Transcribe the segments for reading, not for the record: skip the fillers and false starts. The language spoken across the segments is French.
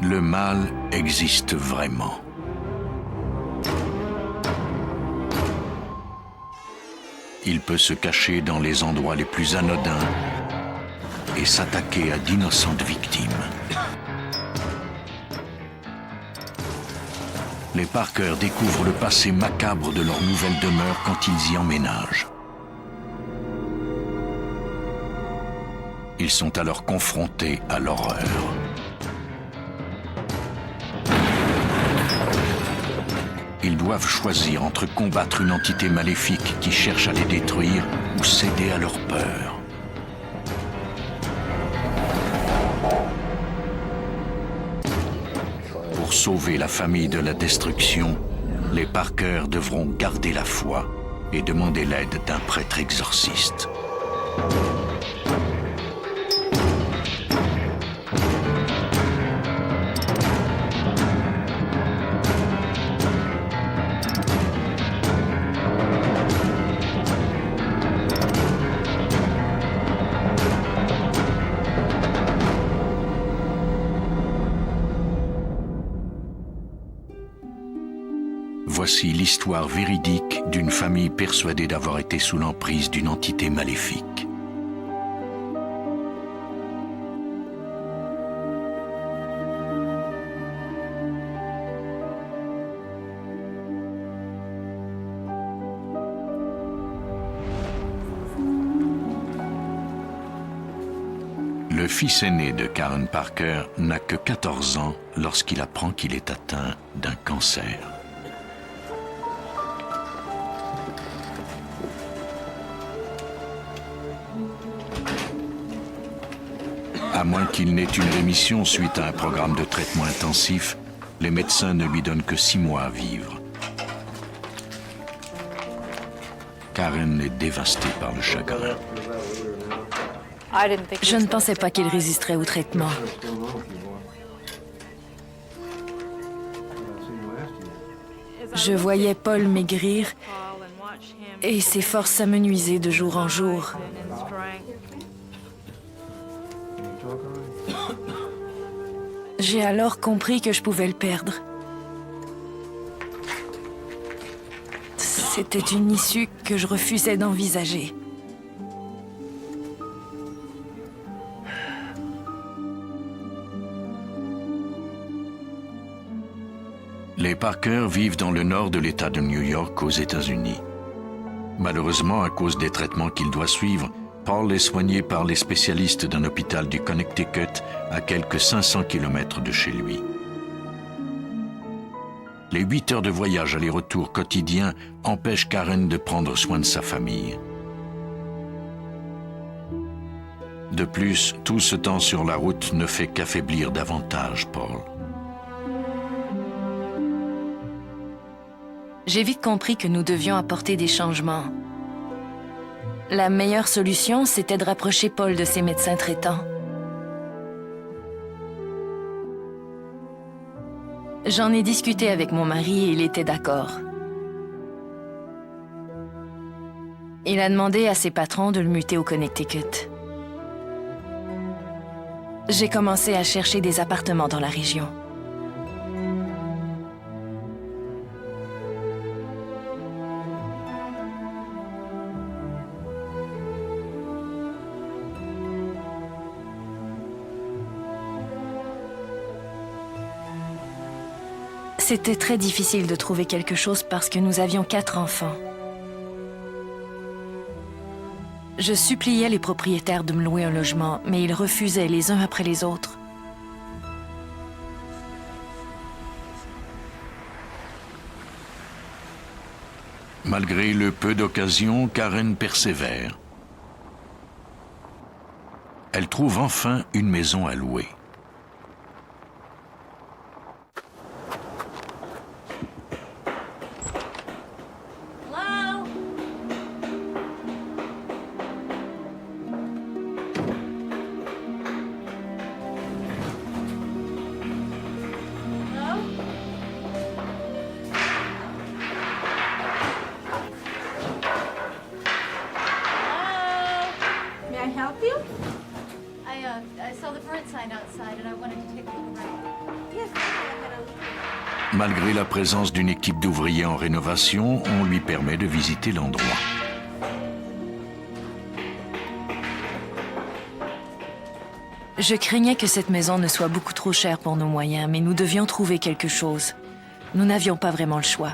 Le mal existe vraiment. Il peut se cacher dans les endroits les plus anodins et s'attaquer à d'innocentes victimes. Les Parker découvrent le passé macabre de leur nouvelle demeure quand ils y emménagent. Ils sont alors confrontés à l'horreur. Ils doivent choisir entre combattre une entité maléfique qui cherche à les détruire ou céder à leur peur. Pour sauver la famille de la destruction, les Parker devront garder la foi et demander l'aide d'un prêtre exorciste. Voici l'histoire véridique d'une famille persuadée d'avoir été sous l'emprise d'une entité maléfique. Le fils aîné de Karen Parker n'a que 14 ans lorsqu'il apprend qu'il est atteint d'un cancer. À moins qu'il n'ait une rémission suite à un programme de traitement intensif, les médecins ne lui donnent que 6 mois à vivre. Karen est dévastée par le chagrin. Je ne pensais pas qu'il résisterait au traitement. Je voyais Paul maigrir et ses forces s'amenuisaient de jour en jour. J'ai alors compris que je pouvais le perdre. C'était une issue que je refusais d'envisager. Les Parker vivent dans le nord de l'État de New York aux États-Unis. Malheureusement, à cause des traitements qu'il doit suivre, Paul est soigné par les spécialistes d'un hôpital du Connecticut à quelques 500 km de chez lui. Les 8 heures de voyage aller-retour quotidien empêchent Karen de prendre soin de sa famille. De plus, tout ce temps sur la route ne fait qu'affaiblir davantage Paul. J'ai vite compris que nous devions apporter des changements. La meilleure solution, c'était de rapprocher Paul de ses médecins traitants. J'en ai discuté avec mon mari et il était d'accord. Il a demandé à ses patrons de le muter au Connecticut. J'ai commencé à chercher des appartements dans la région. C'était très difficile de trouver quelque chose parce que nous avions 4 enfants. Je suppliais les propriétaires de me louer un logement, mais ils refusaient les uns après les autres. Malgré le peu d'occasions, Karen persévère. Elle trouve enfin une maison à louer. Can I help you? I saw the for rent sign outside. Malgré la présence d'une équipe d'ouvriers en rénovation, on lui permet de visiter l'endroit. Je craignais que cette maison ne soit beaucoup trop chère pour nos moyens, mais nous devions trouver quelque chose. Nous n'avions pas vraiment le choix.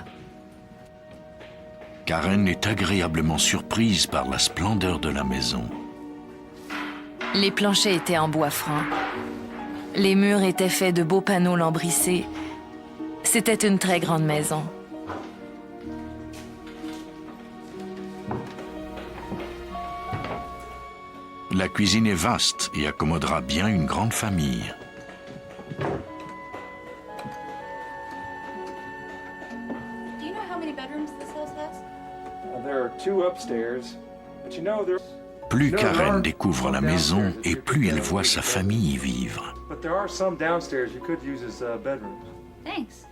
Karen est agréablement surprise par la splendeur de la maison. Les planchers étaient en bois franc. Les murs étaient faits de beaux panneaux lambrissés. C'était une très grande maison. La cuisine est vaste et accommodera bien une grande famille. Do you know how many bedrooms this house has? There are 2 upstairs, but you know Plus Karen découvre la maison et plus elle voit sa famille y vivre. but there are some downstairs you could use as bedrooms. Thanks.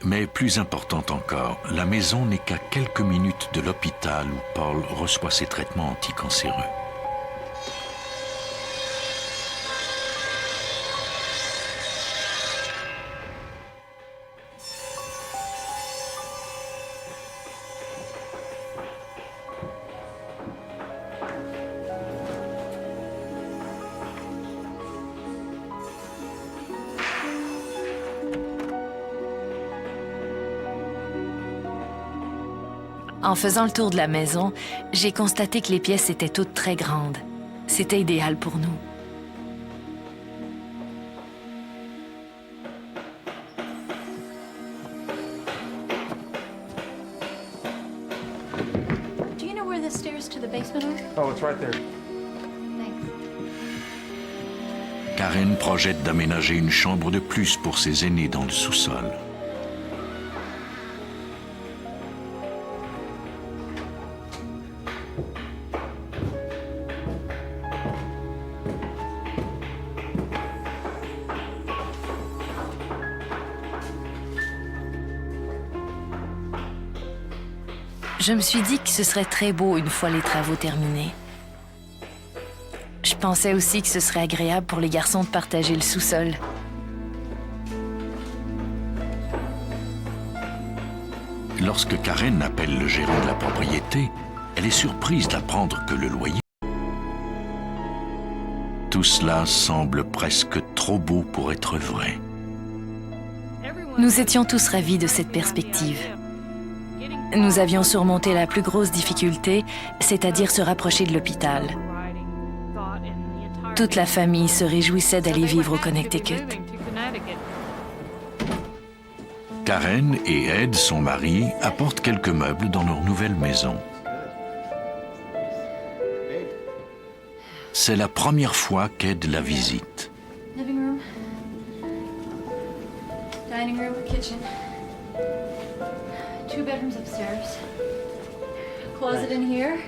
Mais plus important encore, la maison n'est qu'à quelques minutes de l'hôpital où Paul reçoit ses traitements anticancéreux. En faisant le tour de la maison, j'ai constaté que les pièces étaient toutes très grandes. C'était idéal pour nous. Do you know where the stairs to the basement are? Oh, it's right there. Thanks. Karen projette d'aménager une chambre de plus pour ses aînés dans le sous-sol. Je me suis dit que ce serait très beau une fois les travaux terminés. Je pensais aussi que ce serait agréable pour les garçons de partager le sous-sol. Lorsque Karen appelle le gérant de la propriété, elle est surprise d'apprendre que le loyer... Tout cela semble presque trop beau pour être vrai. Nous étions tous ravis de cette perspective. Nous avions surmonté la plus grosse difficulté, c'est-à-dire se rapprocher de l'hôpital. Toute la famille se réjouissait d'aller vivre au Connecticut. Karen et Ed, son mari, apportent quelques meubles dans leur nouvelle maison. C'est la première fois qu'Ed la visite. Living room, dining room, kitchen. 2 bedrooms upstairs. Closet in here.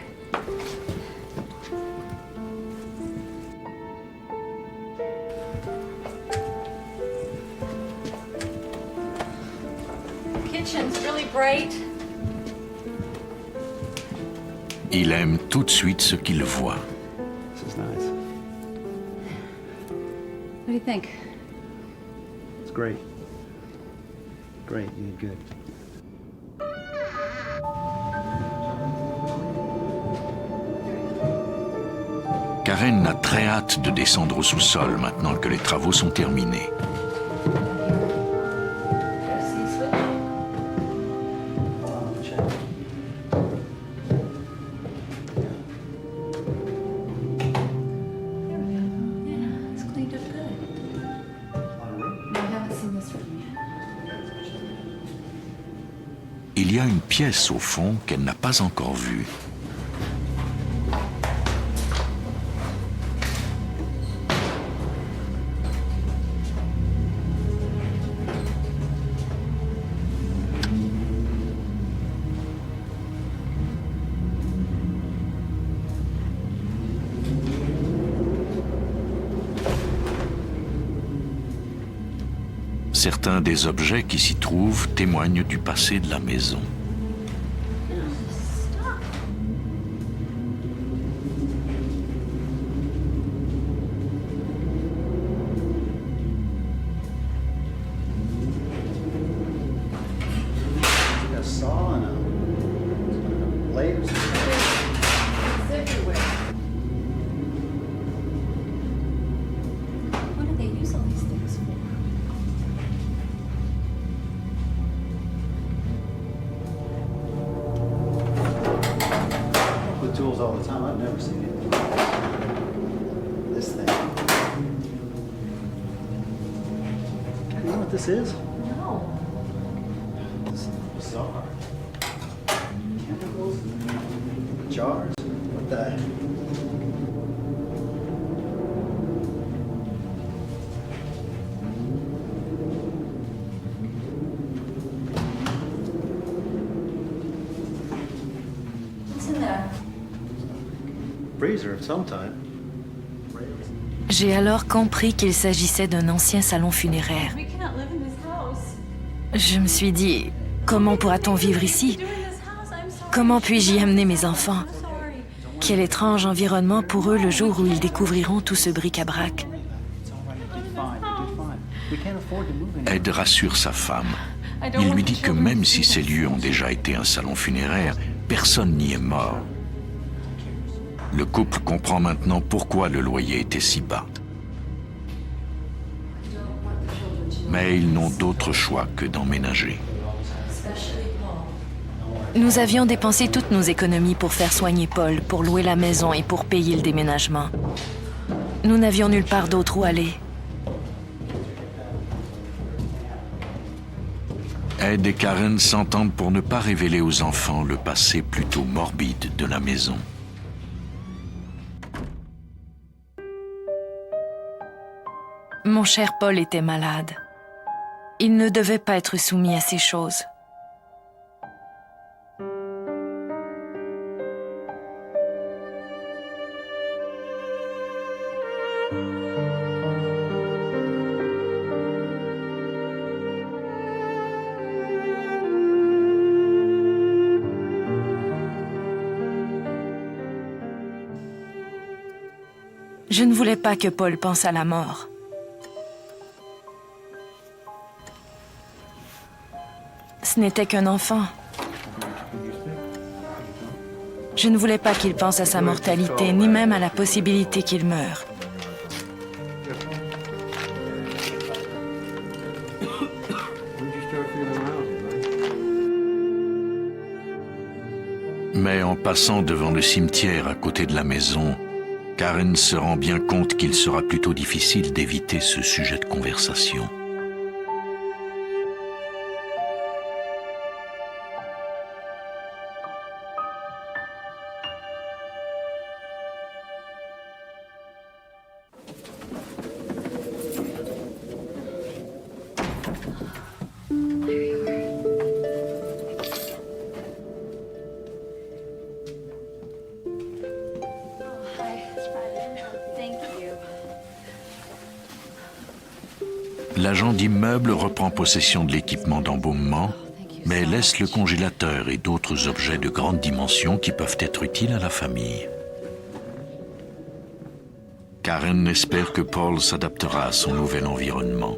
Kitchen's really bright. Il aime tout de suite ce qu'il voit. This is nice. What do you think? It's great. Great, you did good. Karen a très hâte de descendre au sous-sol maintenant que les travaux sont terminés. It's cleaned up good. No, I haven't seen this room yet. Il y a une pièce au fond qu'elle n'a pas encore vue. Certains des objets qui s'y trouvent témoignent du passé de la maison. layers. It's everywhere. What do they use all these things for? With tools all the time. I've never seen it. This thing. You know what this is? No. This is bizarre. Chemicals, jars. What the? What's in there? Freezer of some type. J'ai alors compris qu'il s'agissait d'un ancien salon funéraire. We cannot live in this house. Je me suis dit, comment pourra-t-on vivre ici? Doing this house, I'm sorry. Comment puis-je y amener mes enfants? I'm sorry. Quel étrange environnement pour eux le jour où ils découvriront tout ce bric-à-brac. Ed rassure sa femme. Il lui dit que même si ces lieux ont déjà été un salon funéraire, personne n'y est mort. Le couple comprend maintenant pourquoi le loyer était si bas. Mais ils n'ont d'autre choix que d'emménager. Nous avions dépensé toutes nos économies pour faire soigner Paul, pour louer la maison et pour payer le déménagement. Nous n'avions nulle part d'autre où aller. Ed et Karen s'entendent pour ne pas révéler aux enfants le passé plutôt morbide de la maison. Mon cher Paul était malade. Il ne devait pas être soumis à ces choses. Je ne voulais pas que Paul pense à la mort. Ce n'était qu'un enfant. Je ne voulais pas qu'il pense à sa mortalité, ni même à la possibilité qu'il meure. Mais en passant devant le cimetière à côté de la maison, Karen se rend bien compte qu'il sera plutôt difficile d'éviter ce sujet de conversation. L'agent d'immeuble reprend possession de l'équipement d'embaumement, mais laisse le congélateur et d'autres objets de grande dimension qui peuvent être utiles à la famille. Karen espère que Paul s'adaptera à son nouvel environnement.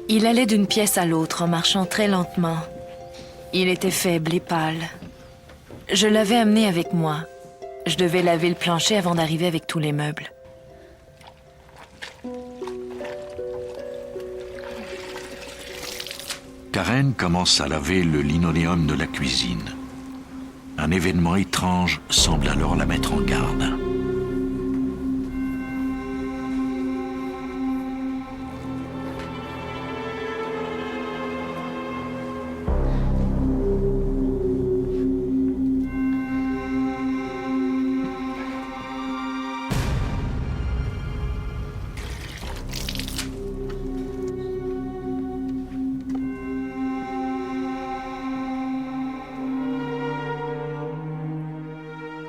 Il allait d'une pièce à l'autre en marchant très lentement. Il était faible et pâle. Je l'avais amené avec moi. Je devais laver le plancher avant d'arriver avec tous les meubles. Karen commence à laver le linoléum de la cuisine. Un événement étrange semble alors la mettre en garde.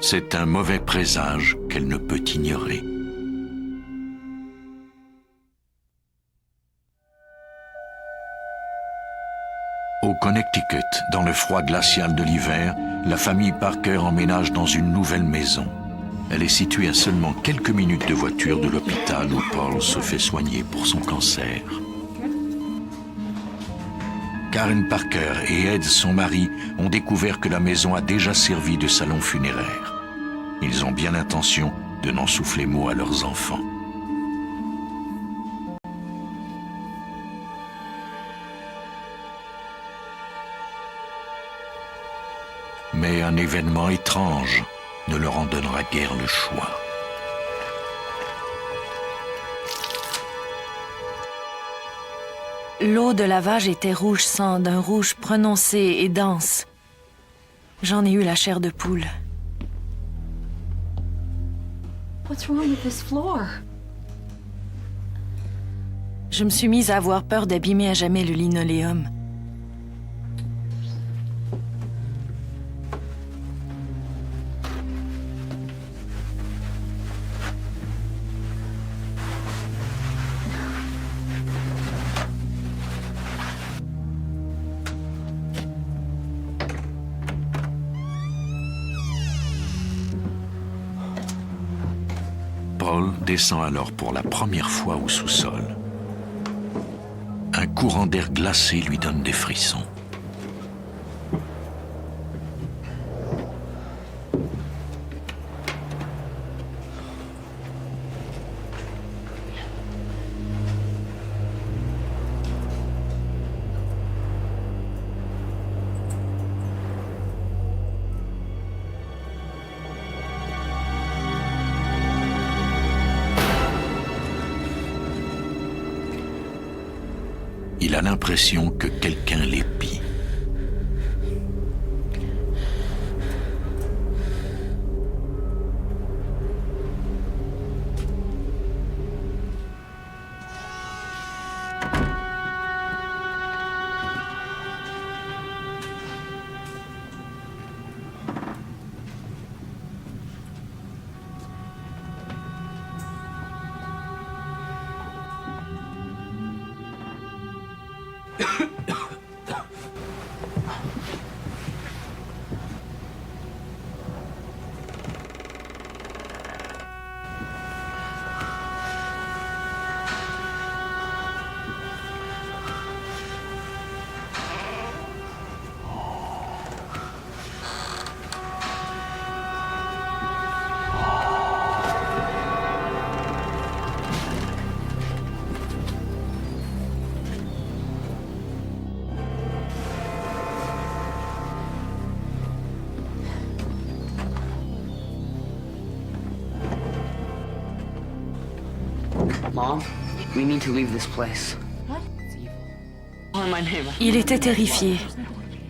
C'est un mauvais présage qu'elle ne peut ignorer. Au Connecticut, dans le froid glacial de l'hiver, la famille Parker emménage dans une nouvelle maison. Elle est située à seulement quelques minutes de voiture de l'hôpital où Paul se fait soigner pour son cancer. Karen Parker et Ed, son mari, ont découvert que la maison a déjà servi de salon funéraire. Ils ont bien l'intention de n'en souffler mot à leurs enfants. Mais un événement étrange ne leur en donnera guère le choix. L'eau de lavage était rouge sang, d'un rouge prononcé et dense. J'en ai eu la chair de poule. What's wrong with this floor? Je me suis mise à avoir peur d'abîmer à jamais le linoléum. Paul descend alors pour la première fois au sous-sol. Un courant d'air glacé lui donne des frissons. Il a l'impression que quelqu'un l'épie. Mom, we need to leave this place. What? It's evil. Oh, my name. Il était terrifié.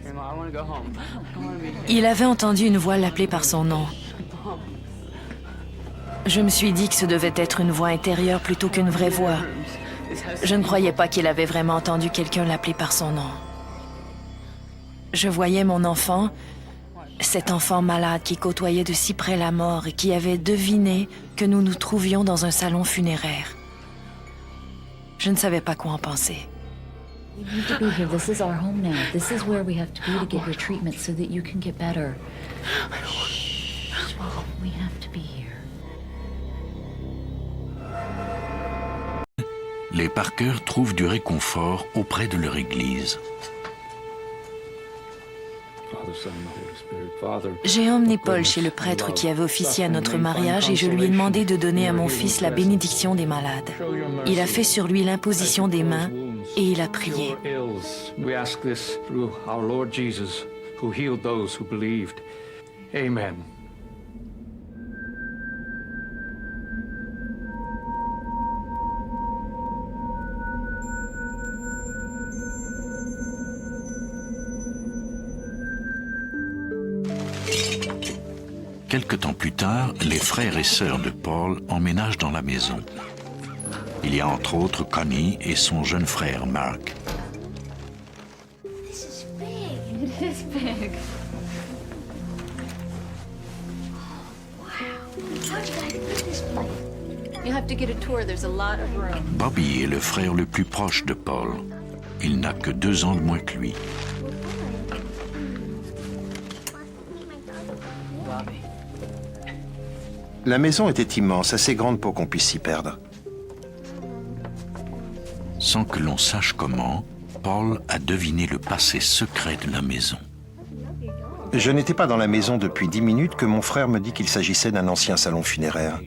Hey, Mom, I want to go home. I want to be. Il avait entendu une voix l'appeler par son nom. Je me suis dit que ce devait être une voix intérieure plutôt qu'une vraie voix. Je ne croyais pas qu'il avait vraiment entendu quelqu'un l'appeler par son nom. Je voyais mon enfant, cet enfant malade qui côtoyait de si près la mort et qui avait deviné que nous nous trouvions dans un salon funéraire. Je ne savais pas quoi en penser. You need to be here. This is our home now. This is where we have to be to get your treatment so that you can get better. Shh. We have to be here. Les Parker trouvent du réconfort auprès de leur église. J'ai emmené Paul chez le prêtre qui avait officié à notre mariage et je lui ai demandé de donner à mon fils la bénédiction des malades. Il a fait sur lui l'imposition des mains et il a prié. We ask this through our Lord Jesus, who healed those who believed. Amen. Quelque temps plus tard, les frères et sœurs de Paul emménagent dans la maison. Il y a entre autres Connie et son jeune frère Mark. This is big. It is big. Wow. How'd you guys get this place? You have to get a tour. There's a lot of room. Bobby est le frère le plus proche de Paul. Il n'a que 2 ans de moins que lui. La maison était immense, assez grande pour qu'on puisse s'y perdre. Sans que l'on sache comment, Paul a deviné le passé secret de la maison. Je n'étais pas dans la maison depuis 10 minutes que mon frère me dit qu'il s'agissait d'un ancien salon funéraire.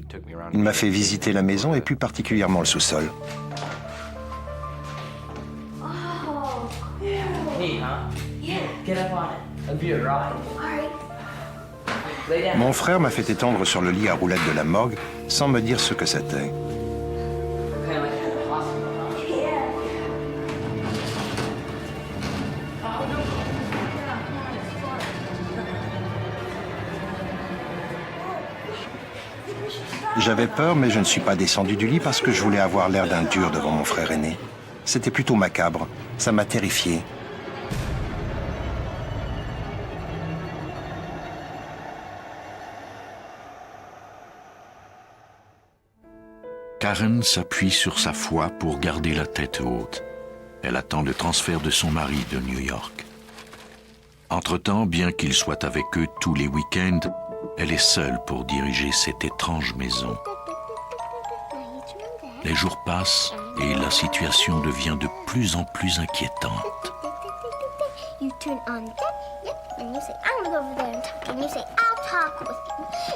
Il m'a fait visiter la maison et plus particulièrement le sous-sol. Mon frère m'a fait étendre sur le lit à roulettes de la morgue sans me dire ce que c'était. J'avais peur, mais je ne suis pas descendu du lit parce que je voulais avoir l'air d'un dur devant mon frère aîné. C'était plutôt macabre. Ça m'a terrifié. Karen s'appuie sur sa foi pour garder la tête haute. Elle attend le transfert de son mari de New York. Entre-temps, bien qu'il soit avec eux tous les week-ends, elle est seule pour diriger cette étrange maison. Les jours passent et la situation devient de plus en plus inquiétante. You turn on that, yep, and you say, I'm gonna go over there and talk, and you say, I'll talk with you.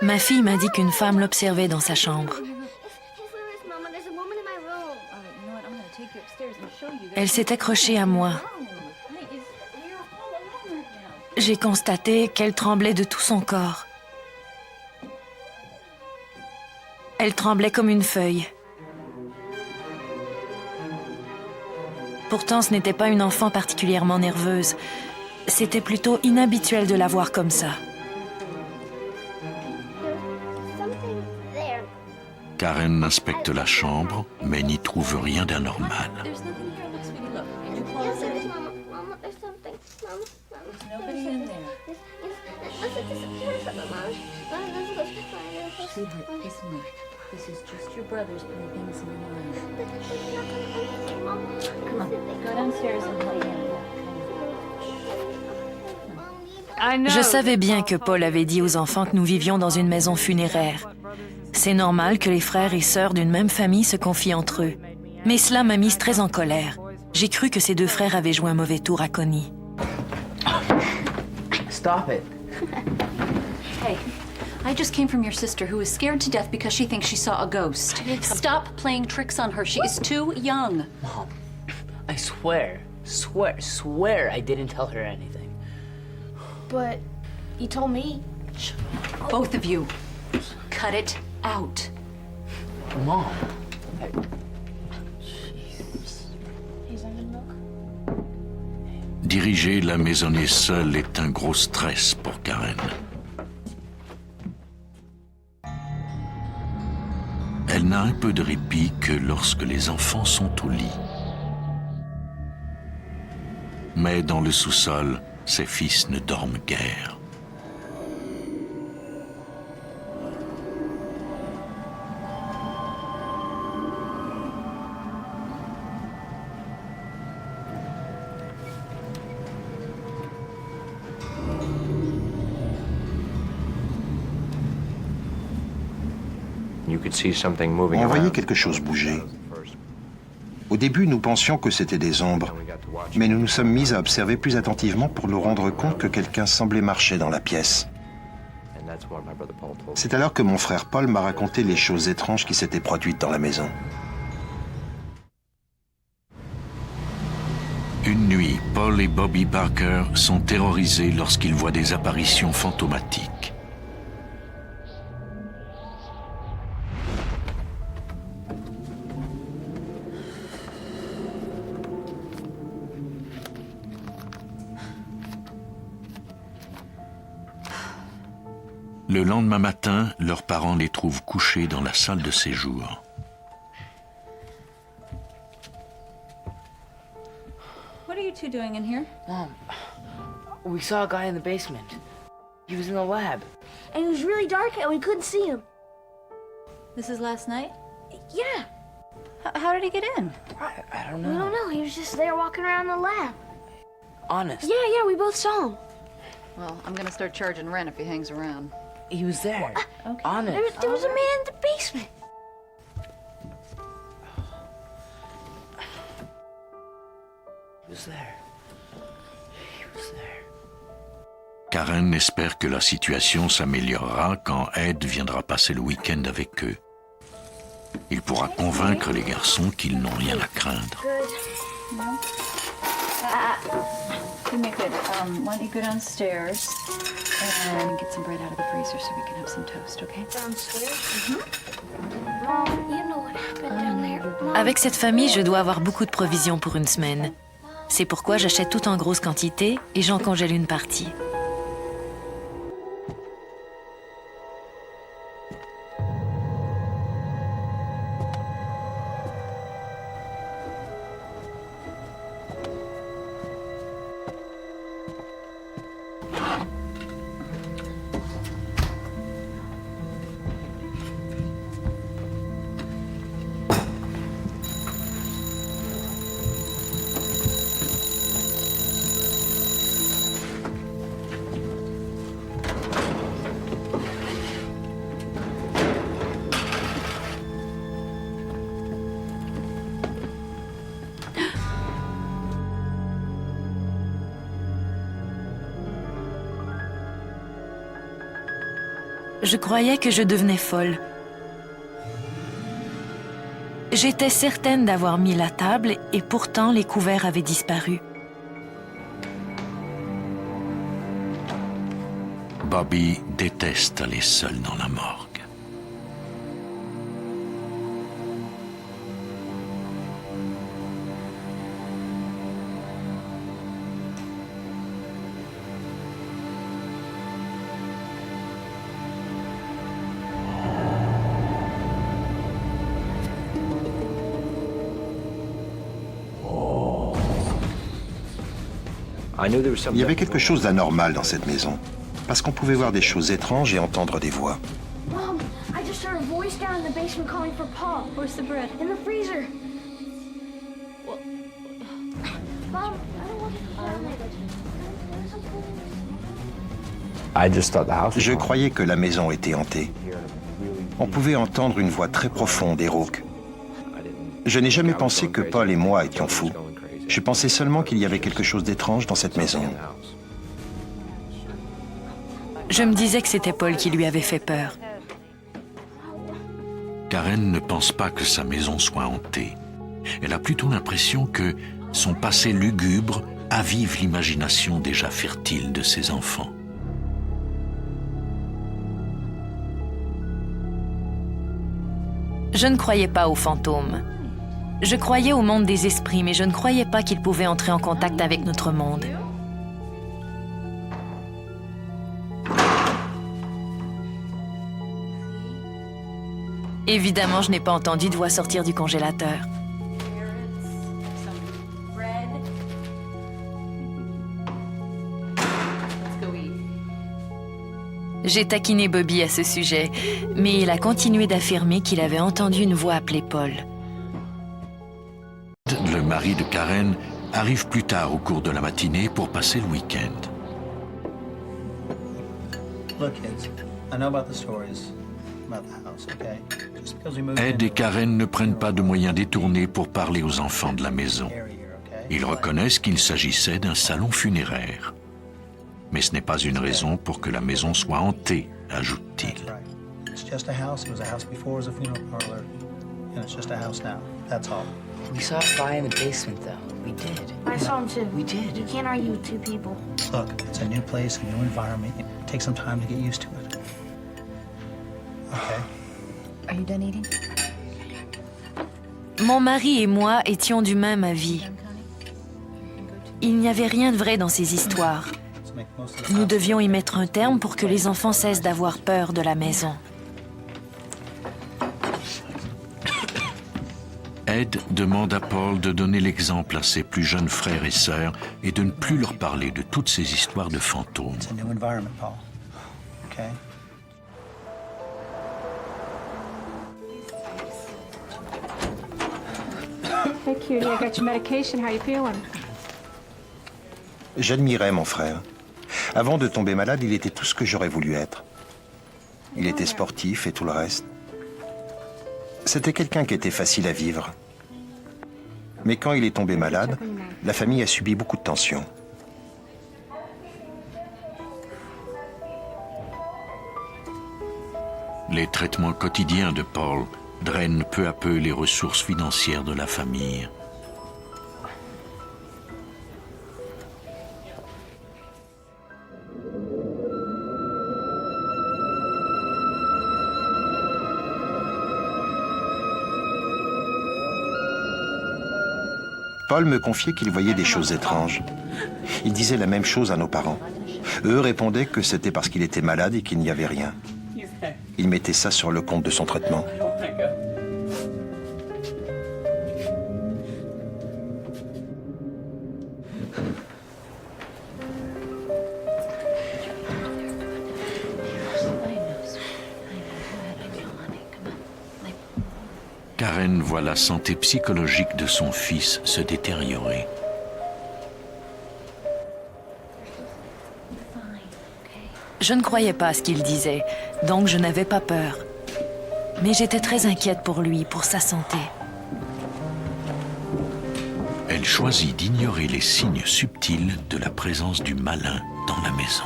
Ma fille m'a dit qu'une femme l'observait dans sa chambre. Elle s'est accrochée à moi. J'ai constaté qu'elle tremblait de tout son corps. Elle tremblait comme une feuille. Pourtant, ce n'était pas une enfant particulièrement nerveuse. C'était plutôt inhabituel de la voir comme ça. Karen inspecte la chambre, mais n'y trouve rien d'anormal. Je savais bien que Paul avait dit aux enfants que nous vivions dans une maison funéraire. C'est normal que les frères et sœurs d'une même famille se confient entre eux. Mais cela m'a mise très en colère. J'ai cru que ces deux frères avaient joué un mauvais tour à Connie. Stop it. Hey, I just came from your sister who is scared to death because she thinks she saw a ghost. Stop playing tricks on her. She is too young. Mom, I swear I didn't tell her anything. But you told me. Both of you, cut it out. Mom. Diriger la maisonnée seule est un gros stress pour Karen. Elle n'a un peu de répit que lorsque les enfants sont au lit. Mais dans le sous-sol, ses fils ne dorment guère. On voyait quelque chose bouger. Au début, nous pensions que c'était des ombres, mais nous nous sommes mis à observer plus attentivement pour nous rendre compte que quelqu'un semblait marcher dans la pièce. C'est alors que mon frère Paul m'a raconté les choses étranges qui s'étaient produites dans la maison. Une nuit, Paul et Bobby Barker sont terrorisés lorsqu'ils voient des apparitions fantomatiques. Le lendemain matin, leurs parents les trouvent couchés dans la salle de séjour. What are you two doing in here? Mom, we saw a guy in the basement. He was in the lab. and it was really dark and we couldn't see him. This is last night? Yeah, How did he get in? I don't we don't know. He was just there walking around the lab. Honest. Yeah, we both saw him. Well, I'm gonna start charging rent if he hangs around. He was there. Okay. Honest. There was a man in the basement. He was there. He was there. Karen espère que la situation s'améliorera quand Ed viendra passer le week-end avec eux. Il pourra convaincre les garçons qu'ils n'ont rien à craindre. Do me a favor. Why don't you go downstairs and get some bread out of the freezer so we can have some toast, okay? Downstairs? Mom, you know what happened down there. Mom, Avec cette famille, je dois avoir beaucoup de provisions pour une semaine. C'est pourquoi j'achète tout en grosse quantité et j'en congèle une partie. Je croyais que je devenais folle. J'étais certaine d'avoir mis la table et pourtant les couverts avaient disparu. Bobby déteste aller seul dans la morgue. Il y avait quelque chose d'anormal dans cette maison, parce qu'on pouvait voir des choses étranges et entendre des voix. Mom, I just heard a voice down in the basement calling for Paul. Where's the bread? In the freezer. Mom, I don't want to go down there. Je croyais que la maison était hantée. On pouvait entendre une voix très profonde et rauque. Je n'ai jamais pensé que Paul et moi étions fous. Je pensais seulement qu'il y avait quelque chose d'étrange dans cette maison. Je me disais que c'était Paul qui lui avait fait peur. Karen ne pense pas que sa maison soit hantée. Elle a plutôt l'impression que son passé lugubre avive l'imagination déjà fertile de ses enfants. Je ne croyais pas aux fantômes. Je croyais au monde des esprits, mais je ne croyais pas qu'ils pouvaient entrer en contact avec notre monde. Évidemment, je n'ai pas entendu de voix sortir du congélateur. J'ai taquiné Bobby à ce sujet, mais il a continué d'affirmer qu'il avait entendu une voix appeler Paul. Le mari de Karen arrive plus tard au cours de la matinée pour passer le week-end. Look, kids, I know about the stories about the house, okay? Just because we moved Ed et into Karen ne prennent pas de moyens détournés pour parler aux enfants de la maison. an area here, okay? Ils reconnaissent qu'il s'agissait d'un salon funéraire. Mais ce n'est pas une raison pour que la maison soit hantée, ajoute-t-il. That's right. It's just a house. It was a house before, it was a funeral parlor, and it's just a house now. That's all. We saw a fly in the basement, though. We did. I saw him too. We did. You can't argue with two people. Look, it's a new place, a new environment. Take some time to get used to it. Okay. Are you done eating? Mon mari et moi étions du même avis. Il n'y avait rien de vrai dans ces histoires. Let's make most of the Nous house devions y mettre un terme pour que les enfants cessent d'avoir peur de la maison. Ed demande à Paul de donner l'exemple à ses plus jeunes frères et sœurs et de ne plus leur parler de toutes ces histoires de fantômes. It's a new environment, Paul. Okay? Hey, cutie, I got your medication. How you feeling? J'admirais mon frère. Avant de tomber malade, il était tout ce que j'aurais voulu être. Il était sportif et tout le reste. C'était quelqu'un qui était facile à vivre. Mais quand il est tombé malade, la famille a subi beaucoup de tensions. Les traitements quotidiens de Paul drainent peu à peu les ressources financières de la famille. Paul me confiait qu'il voyait des choses étranges. Il disait la même chose à nos parents. Eux répondaient que c'était parce qu'il était malade et qu'il n'y avait rien. Il mettait ça sur le compte de son traitement. Karen voit la santé psychologique de son fils se détériorer. Je ne croyais pas à ce qu'il disait, donc je n'avais pas peur. Mais j'étais très inquiète pour lui, pour sa santé. Elle choisit d'ignorer les signes subtils de la présence du malin dans la maison.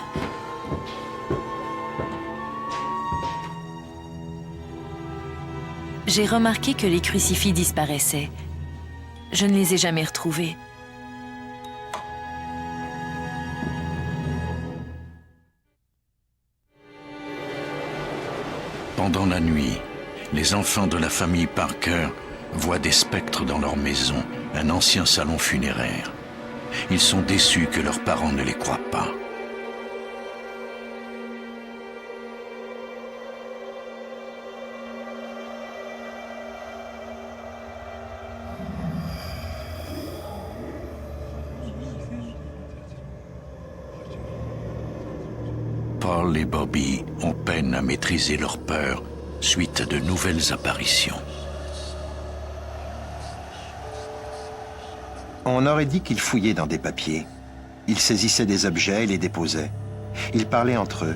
J'ai remarqué que les crucifix disparaissaient. Je ne les ai jamais retrouvés. Pendant la nuit, les enfants de la famille Parker voient des spectres dans leur maison, un ancien salon funéraire. Ils sont déçus que leurs parents ne les croient pas. Paul et Bobby ont peine à maîtriser leur peur suite à de nouvelles apparitions. On aurait dit qu'ils fouillaient dans des papiers. Ils saisissaient des objets et les déposaient. Ils parlaient entre eux.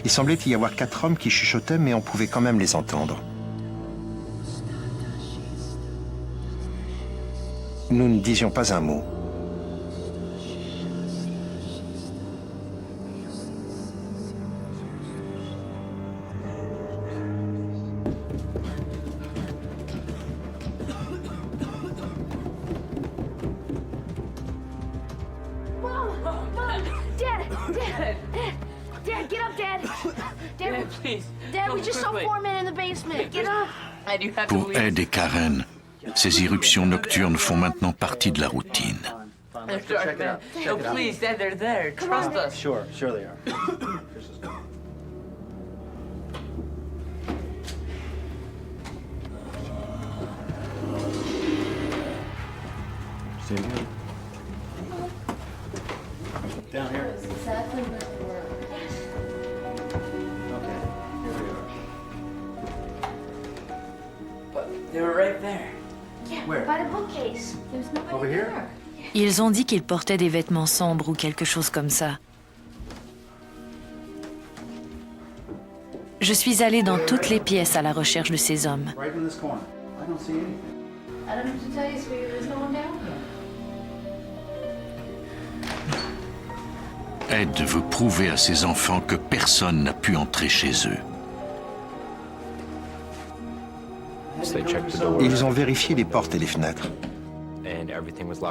Il semblait y avoir 4 hommes qui chuchotaient, mais on pouvait quand même les entendre. Nous ne disions pas un mot. Dad, get up, Dad. Dad, Please. Dad, we just saw 4 men in the basement. Get up. And you have to Pour leave. Ed et Karen, ces irruptions nocturnes font maintenant partie de la routine. Check it out. No, please, Dad, they're there. Trust us. Sure they are. Down here? Exactly where we were. Okay, here we are. But they were right there. Yeah, Where? by the bookcase. There's nobody Over here? there. Ils ont dit qu'ils portaient des vêtements sombres ou quelque chose comme ça. Je suis allée dans toutes les pièces à la recherche de ces hommes. Right in this corner. I don't see anything. I don't know what to tell you, sweetie. There's no one down here. Ed veut prouver à ses enfants que personne n'a pu entrer chez eux. Ils ont vérifié les portes et les fenêtres.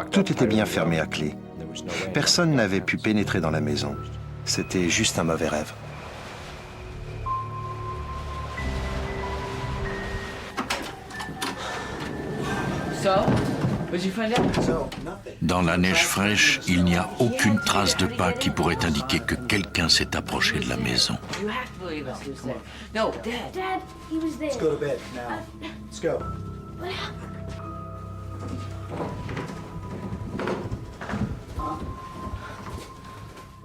Tout était bien fermé à clé. Personne n'avait pu pénétrer dans la maison. C'était juste un mauvais rêve. So, what'd you find out? Dans la neige fraîche, il n'y a aucune trace de pas qui pourrait indiquer que quelqu'un s'est approché de la maison. You have to believe us. Who's there? No, Dad. Dad, he was there. Let's go to bed now. Let's go.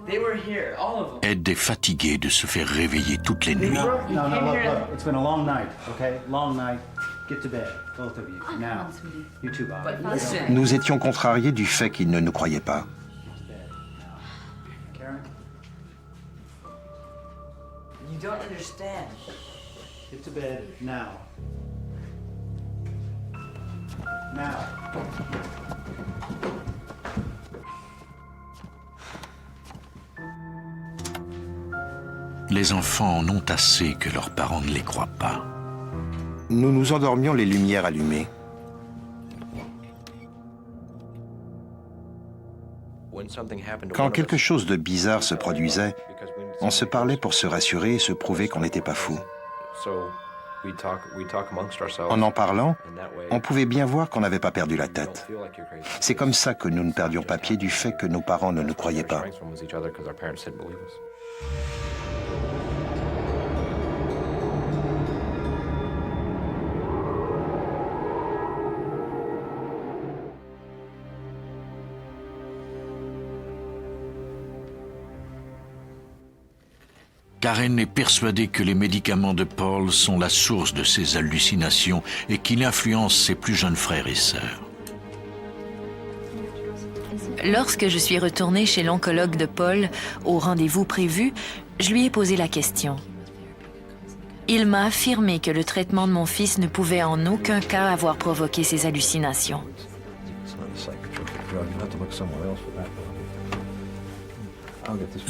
They were here, all of them. Ed est fatigué de se faire réveiller toutes les nuits. No, look. It's been a long night, okay? Long night. Get to bed, both of you. Now. You too, Bob. But listen. Nous étions contrariés du fait qu'il ne nous croyait pas. Karen, You don't understand. get to bed now. Now. Les enfants en ont assez que leurs parents ne les croient pas. Nous nous endormions les lumières allumées. Quand quelque chose de bizarre se produisait, on se parlait pour se rassurer et se prouver qu'on n'était pas fou. En en parlant, on pouvait bien voir qu'on n'avait pas perdu la tête. C'est comme ça que nous ne perdions pas pied du fait que nos parents ne nous croyaient pas. Karen est persuadée que les médicaments de Paul sont la source de ses hallucinations et qu'il influence ses plus jeunes frères et sœurs. Lorsque je suis retournée chez l'oncologue de Paul, au rendez-vous prévu, je lui ai posé la question. Il m'a affirmé que le traitement de mon fils ne pouvait en aucun cas avoir provoqué ces hallucinations.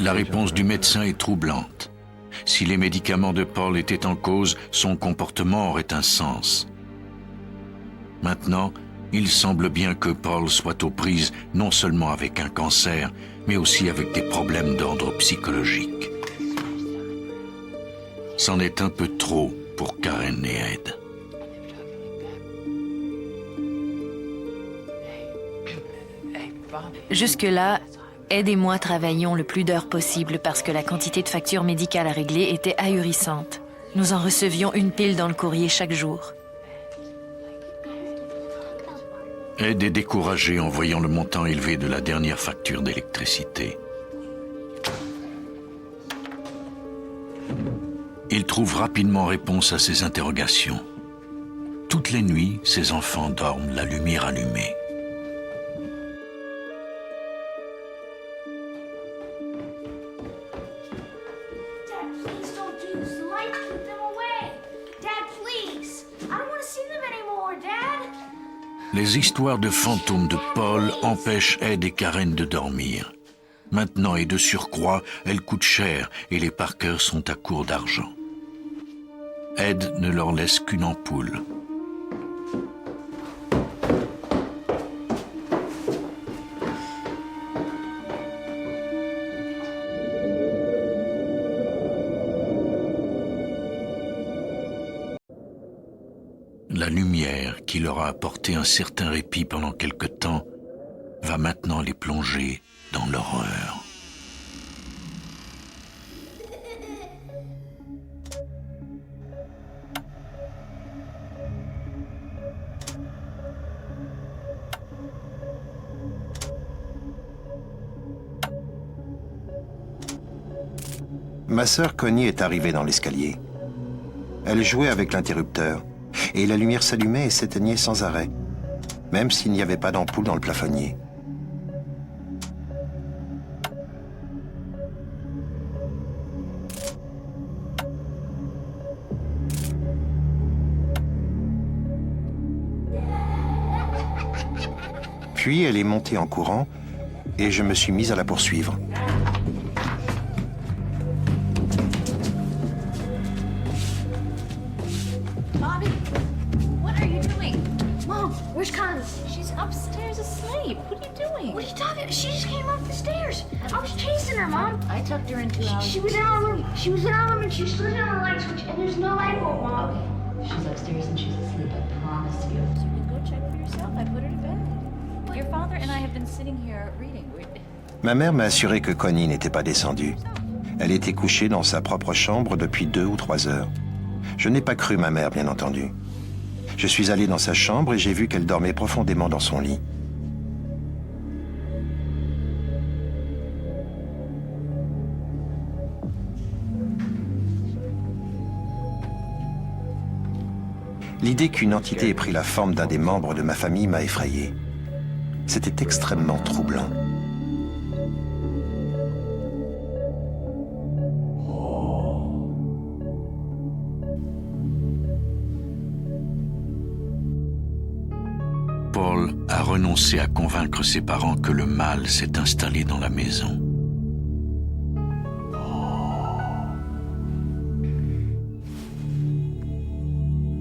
La réponse du médecin est troublante. Si les médicaments de Paul étaient en cause, son comportement aurait un sens. Maintenant, il semble bien que Paul soit aux prises non seulement avec un cancer, mais aussi avec des problèmes d'ordre psychologique. C'en est un peu trop pour Karen et Ed. Jusque-là, Ed et moi travaillions le plus d'heures possible parce que la quantité de factures médicales à régler était ahurissante. Nous en recevions une pile dans le courrier chaque jour. Ed est découragé en voyant le montant élevé de la dernière facture d'électricité. Il trouve rapidement réponse à ses interrogations. Toutes les nuits, ses enfants dorment la lumière allumée. Les histoires de fantômes de Paul empêchent Ed et Karen de dormir. Maintenant et de surcroît, elles coûtent cher et les Parker sont à court d'argent. Ed ne leur laisse qu'une ampoule. La lumière qui leur a apporté un certain répit pendant quelque temps va maintenant les plonger dans l'horreur. Ma sœur Connie est arrivée dans l'escalier. Elle jouait avec l'interrupteur, et la lumière s'allumait et s'éteignait sans arrêt, même s'il n'y avait pas d'ampoule dans le plafonnier. Puis elle est montée en courant, et je me suis mise à la poursuivre. Bobby, what are you doing? Mom, where's Connie? She's upstairs asleep. What are you doing? What are you talking about? She just came up the stairs. I was chasing her, Mom. I tucked her in 2 hours. She was in our room. She was in our room and she was on the light switch and there's no light bulb, Mom. She's upstairs and she's asleep, I promise you. So you can go check for yourself. I put her to bed. Your father and I have been sitting here reading. Ma mère m'a assuré que Connie n'était pas descendue. Elle était couchée dans sa propre chambre depuis 2 ou 3 heures. Je n'ai pas cru ma mère, bien entendu. Je suis allé dans sa chambre et j'ai vu qu'elle dormait profondément dans son lit. L'idée qu'une entité ait pris la forme d'un des membres de ma famille m'a effrayé. C'était extrêmement troublant. Paul a renoncé à convaincre ses parents que le mal s'est installé dans la maison.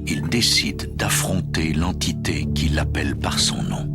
Il décide d'affronter l'entité qui l'appelle par son nom.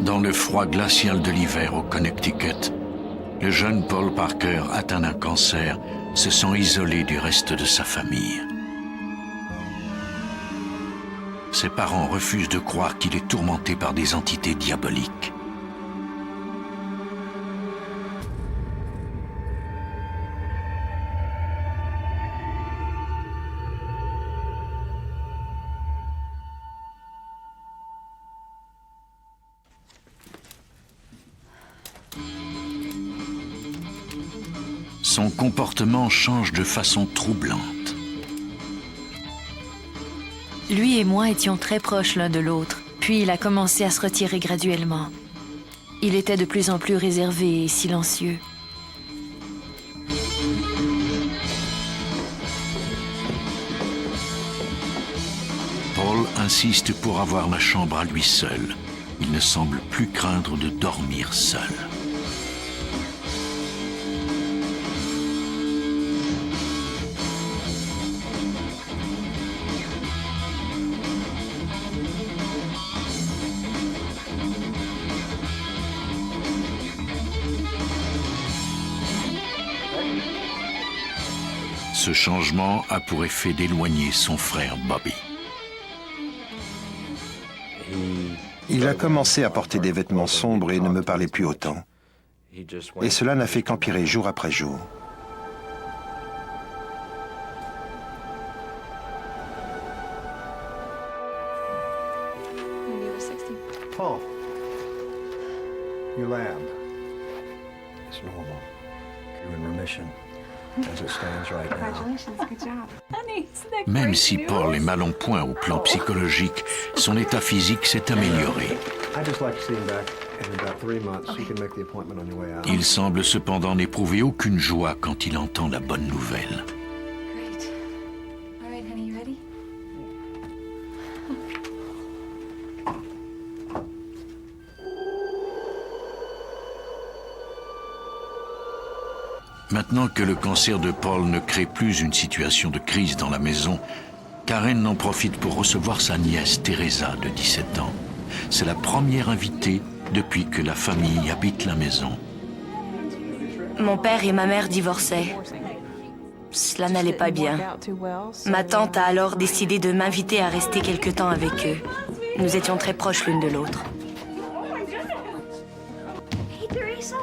Dans le froid glacial de l'hiver au Connecticut, le jeune Paul Parker, atteint d'un cancer, se sent isolé du reste de sa famille. Ses parents refusent de croire qu'il est tourmenté par des entités diaboliques. Son comportement change de façon troublante. Lui et moi étions très proches l'un de l'autre, puis il a commencé à se retirer graduellement. Il était de plus en plus réservé et silencieux. Paul insiste pour avoir la chambre à lui seul. Il ne semble plus craindre de dormir seul. Ce changement a pour effet d'éloigner son frère Bobby. Il a commencé à porter des vêtements sombres et ne me parlait plus autant. Et cela n'a fait qu'empirer jour après jour. Paul, your lab. It's normal. You're in remission. As it stands right now. Congratulations, good job. Honey, isn't that Même great si news? Paul est mal en point au plan psychologique, son état physique s'est amélioré. I'd just like to see him back in about 3 months. You can make the appointment on your way out. Il semble cependant n'éprouver aucune joie quand il entend la bonne nouvelle. Great. All right, honey, you ready? Maintenant que le cancer de Paul ne crée plus une situation de crise dans la maison, Karen en profite pour recevoir sa nièce Teresa de 17 ans. C'est la première invitée depuis que la famille habite la maison. Mon père et ma mère divorçaient. Cela n'allait pas bien. Ma tante a alors décidé de m'inviter à rester quelque temps avec eux. Nous étions très proches l'une de l'autre. Hey, Teresa.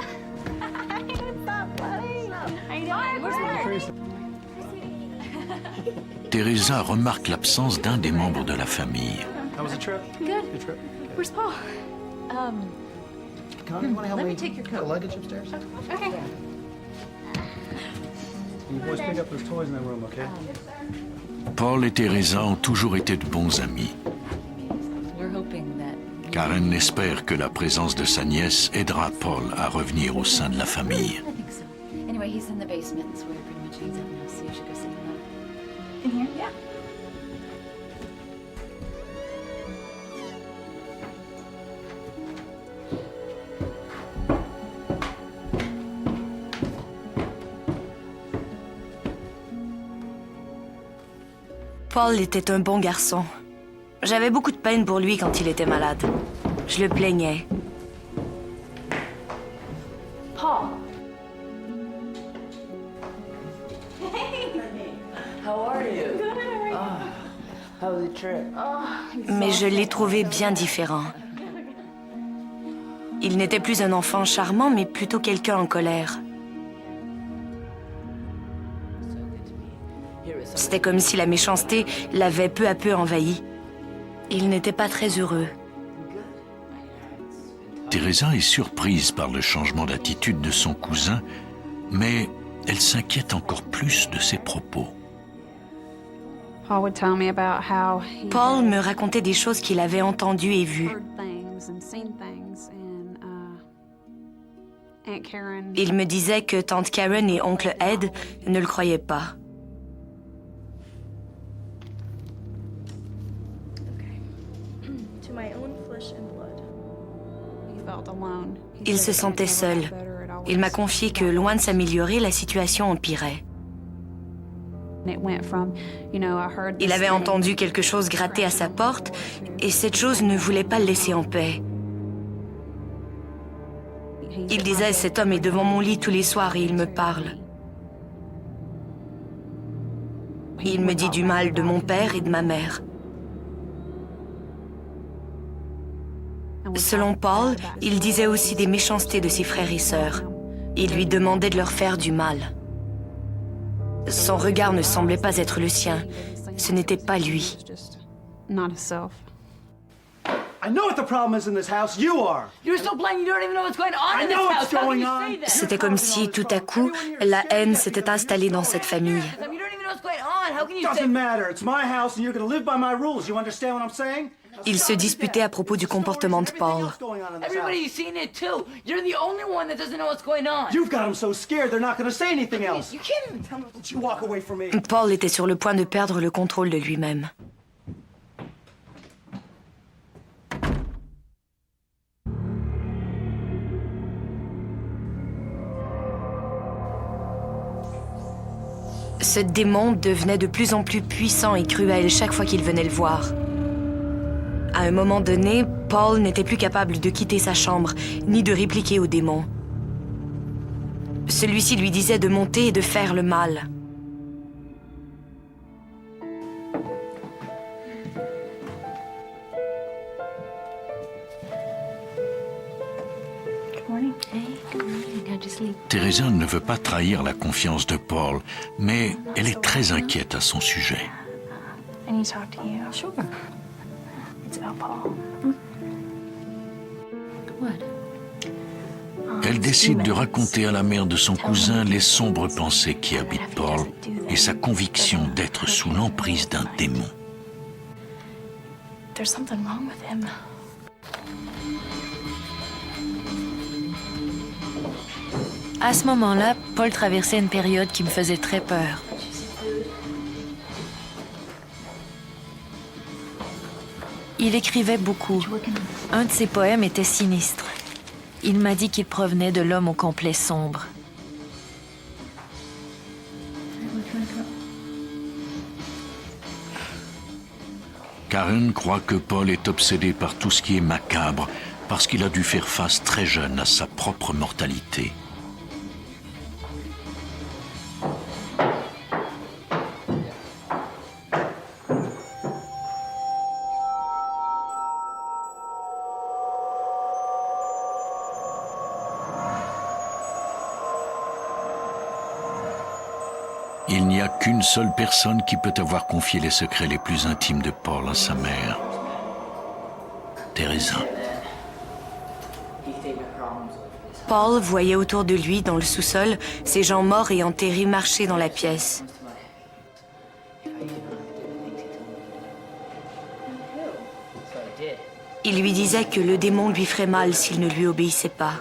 Teresa remarque l'absence d'un des membres de la famille. How was the trip? Good. Good trip. Where's Paul? Connie, you want to help Let me me take your put the coat. luggage upstairs? Okay. You boys pick up those toys in the room, okay? Paul et Teresa ont toujours été de bons amis. We're hoping that... Karen espère que la présence de sa nièce aidera Paul à revenir au sein de la famille. I think so. Anyway, he's in the basement. That's where he pretty much hangs out now, so you should go say hello. In here? Yeah. Paul était un bon garçon. J'avais beaucoup de peine pour lui quand il était malade. Je le plaignais. Paul. How are you? Good. How are you? How was the trip? Mais je l'ai trouvé bien différent. Il n'était plus un enfant charmant, mais plutôt quelqu'un en colère. C'était comme si la méchanceté l'avait peu à peu envahi. Il n'était pas très heureux. Teresa est surprise par le changement d'attitude de son cousin, mais elle s'inquiète encore plus de ses propos. Paul would tell me about how he Paul me racontait des choses qu'il avait entendues et vues. heard things and seen things, and Aunt Karen. Il me disait que tante Karen et oncle Ed ne le croyaient pas. To my own flesh and blood. He felt alone. He Il said se it sentait never seul. got better, it always Il m'a confié que, loin de s'améliorer, la situation empirait. It went from, you know, I heard Il this avait thing, entendu quelque chose gratter à sa porte, et cette chose ne voulait pas le laisser en paix. Il disait « Cet homme est devant mon lit tous les soirs et il me parle. Il me dit du mal de mon père et de ma mère. » Selon Paul, il disait aussi des méchancetés de ses frères et sœurs. Il lui demandait de leur faire du mal. Son regard ne semblait pas être le sien. Ce n'était pas lui. Not himself. I know what the problem is in this house. You are. You're so blind you don't even know what's going on I in this know what's house. How can going you on. say that? C'était comme si, tout à coup, la haine s'était installée dans cette famille. You don't even know what's going on. How can you say Doesn't matter. It's my house and you're going to live by my rules. You understand what I'm saying? Ils se disputaient à propos du comportement de Paul. Everybody's seen it too. You're the only one that doesn't know what's going on. You've got them so scared they're not going to say anything else. You can't even tell me. Don't you walk away from me. Paul était sur le point de perdre le contrôle de lui-même. Ce démon devenait de plus en plus puissant et cruel chaque fois qu'il venait le voir. À un moment donné, Paul n'était plus capable de quitter sa chambre, ni de répliquer au démon. Celui-ci lui disait de monter et de faire le mal. Teresa ne veut pas trahir la confiance de Paul, mais elle est très inquiète à son sujet. I need to talk to you. Sure. It's about Paul. Elle décide de raconter à la mère de son cousin les sombres pensées qui habitent Paul et sa conviction d'être sous l'emprise d'un démon. There's something wrong with him. À ce moment-là, Paul traversait une période qui me faisait très peur. Il écrivait beaucoup. Un de ses poèmes était sinistre. Il m'a dit qu'il provenait de l'homme au complet sombre. Karen croit que Paul est obsédé par tout ce qui est macabre parce qu'il a dû faire face très jeune à sa propre mortalité. Il n'y a qu'une seule personne qui peut avoir confié les secrets les plus intimes de Paul à sa mère, Teresa. Paul voyait autour de lui, dans le sous-sol, ces gens morts et enterrés marcher dans la pièce. Il lui disait que le démon lui ferait mal s'il ne lui obéissait pas.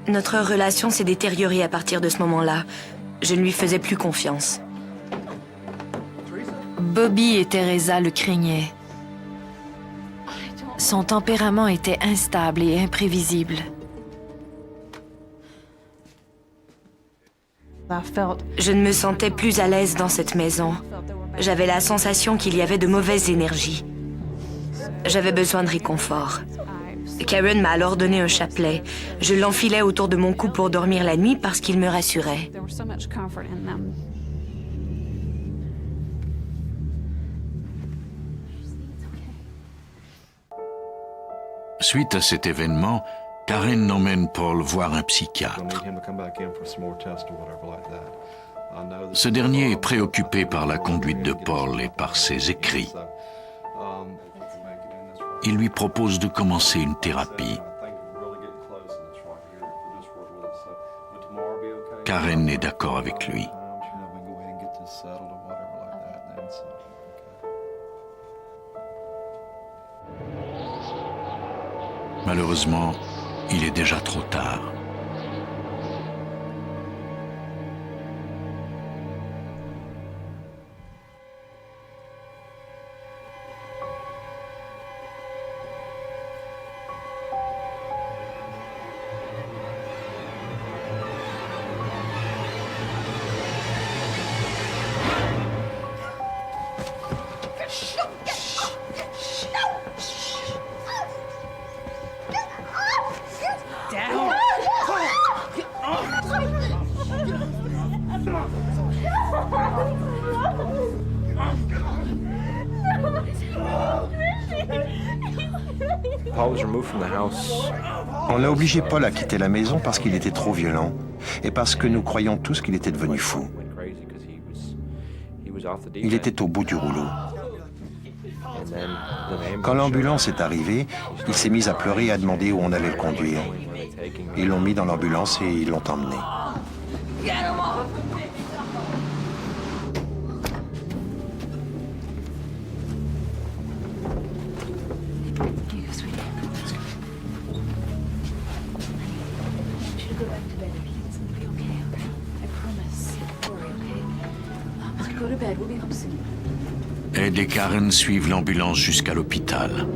Notre relation s'est détériorée à partir de ce moment-là. Je ne lui faisais plus confiance. Bobby et Teresa le craignaient. Son tempérament était instable et imprévisible. Je ne me sentais plus à l'aise dans cette maison. J'avais la sensation qu'il y avait de mauvaises énergies. J'avais besoin de réconfort. Karen m'a alors donné un chapelet. Je l'enfilais autour de mon cou pour dormir la nuit parce qu'il me rassurait. Suite à cet événement, Karen emmène Paul voir un psychiatre. Ce dernier est préoccupé par la conduite de Paul et par ses écrits. Il lui propose de commencer une thérapie. Karen est d'accord avec lui. Malheureusement, il est déjà trop tard. On a obligé Paul à quitter la maison parce qu'il était trop violent et parce que nous croyions tous qu'il était devenu fou. Il était au bout du rouleau. Quand l'ambulance est arrivée, il s'est mis à pleurer et à demander où on allait le conduire. Ils l'ont mis dans l'ambulance et ils l'ont emmené. Ed et Karen suivent l'ambulance jusqu'à l'hôpital.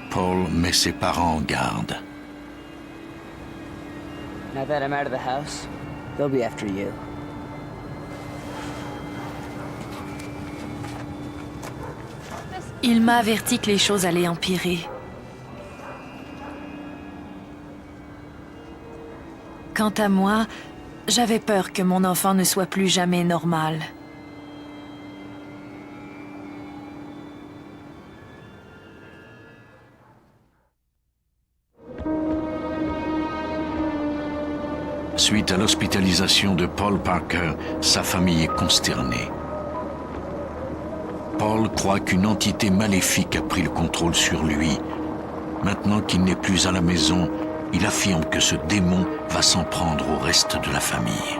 Paul met ses parents en garde. Now that I'm out of the house, they'll be after you. Il m'a averti que les choses allaient empirer. Quant à moi, j'avais peur que mon enfant ne soit plus jamais normal. Suite à l'hospitalisation de Paul Parker, sa famille est consternée. Paul croit qu'une entité maléfique a pris le contrôle sur lui. Maintenant qu'il n'est plus à la maison, il affirme que ce démon va s'en prendre au reste de la famille.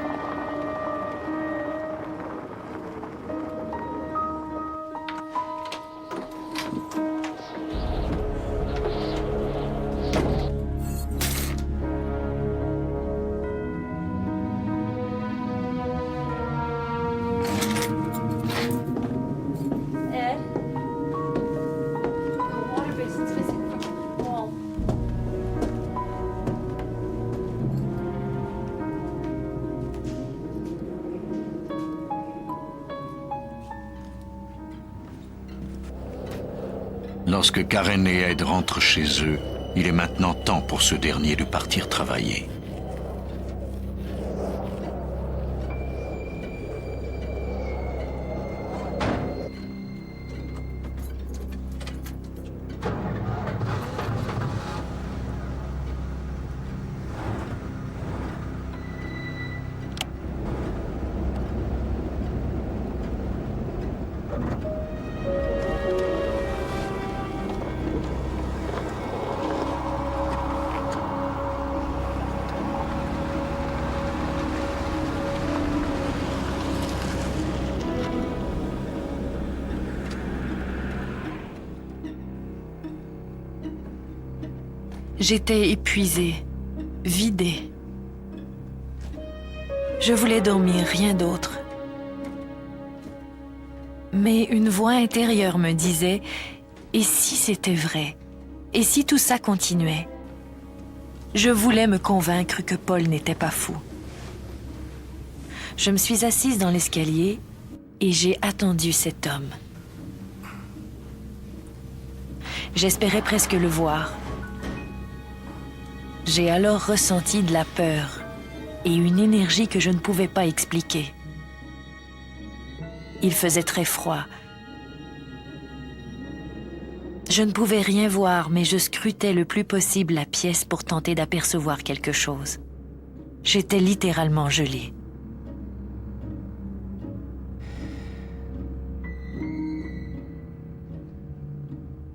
Lorsque Karen et Ed rentrent chez eux, il est maintenant temps pour ce dernier de partir travailler. J'étais épuisée, vidée. Je voulais dormir, rien d'autre. Mais une voix intérieure me disait, et si c'était vrai? Et si tout ça continuait? Je voulais me convaincre que Paul n'était pas fou. Je me suis assise dans l'escalier et j'ai attendu cet homme. J'espérais presque le voir. J'ai alors ressenti de la peur et une énergie que je ne pouvais pas expliquer. Il faisait très froid. Je ne pouvais rien voir, mais je scrutais le plus possible la pièce pour tenter d'apercevoir quelque chose. J'étais littéralement gelée.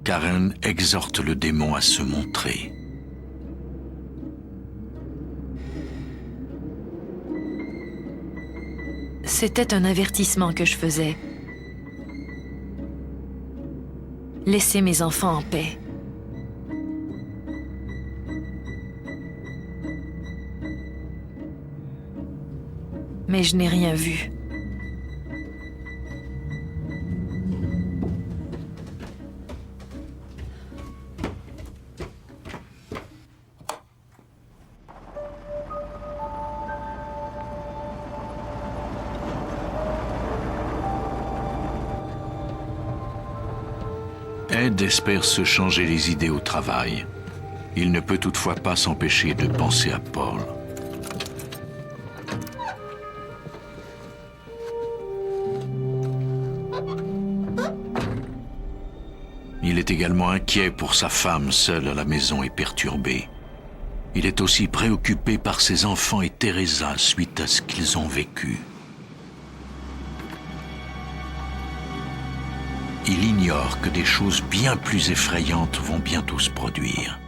Karen exhorte le démon à se montrer. C'était un avertissement que je faisais. Laissez mes enfants en paix. Mais je n'ai rien vu. Ed espère se changer les idées au travail. Il ne peut toutefois pas s'empêcher de penser à Paul. Il est également inquiet pour sa femme seule à la maison et perturbée. Il est aussi préoccupé par ses enfants et Teresa suite à ce qu'ils ont vécu. Il ignore que des choses bien plus effrayantes vont bientôt se produire.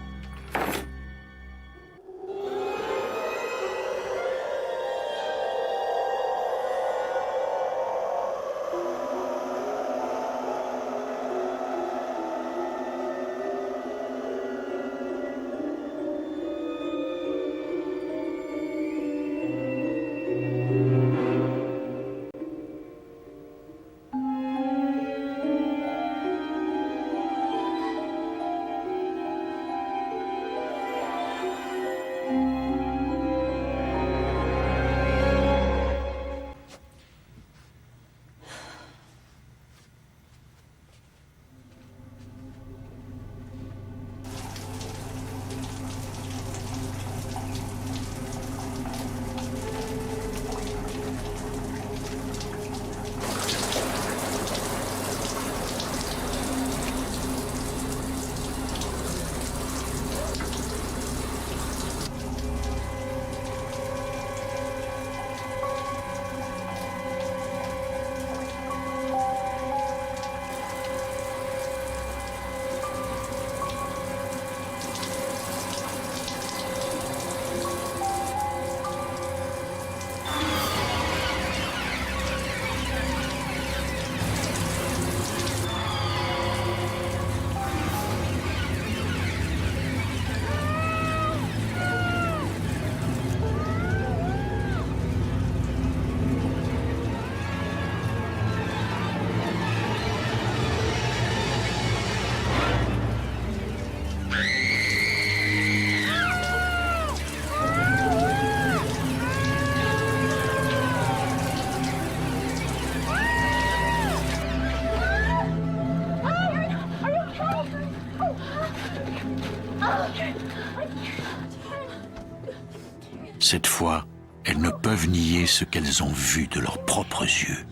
Cette fois, elles ne peuvent nier ce qu'elles ont vu de leurs propres yeux.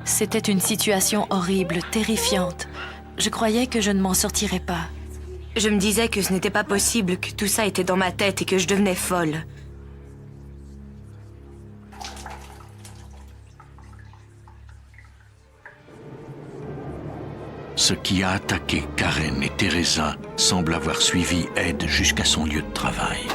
C'était une situation horrible, terrifiante. Je croyais que je ne m'en sortirais pas. Je me disais que ce n'était pas possible, que tout ça était dans ma tête et que je devenais folle. Ce qui a attaqué Karen et Teresa semble avoir suivi Ed jusqu'à son lieu de travail.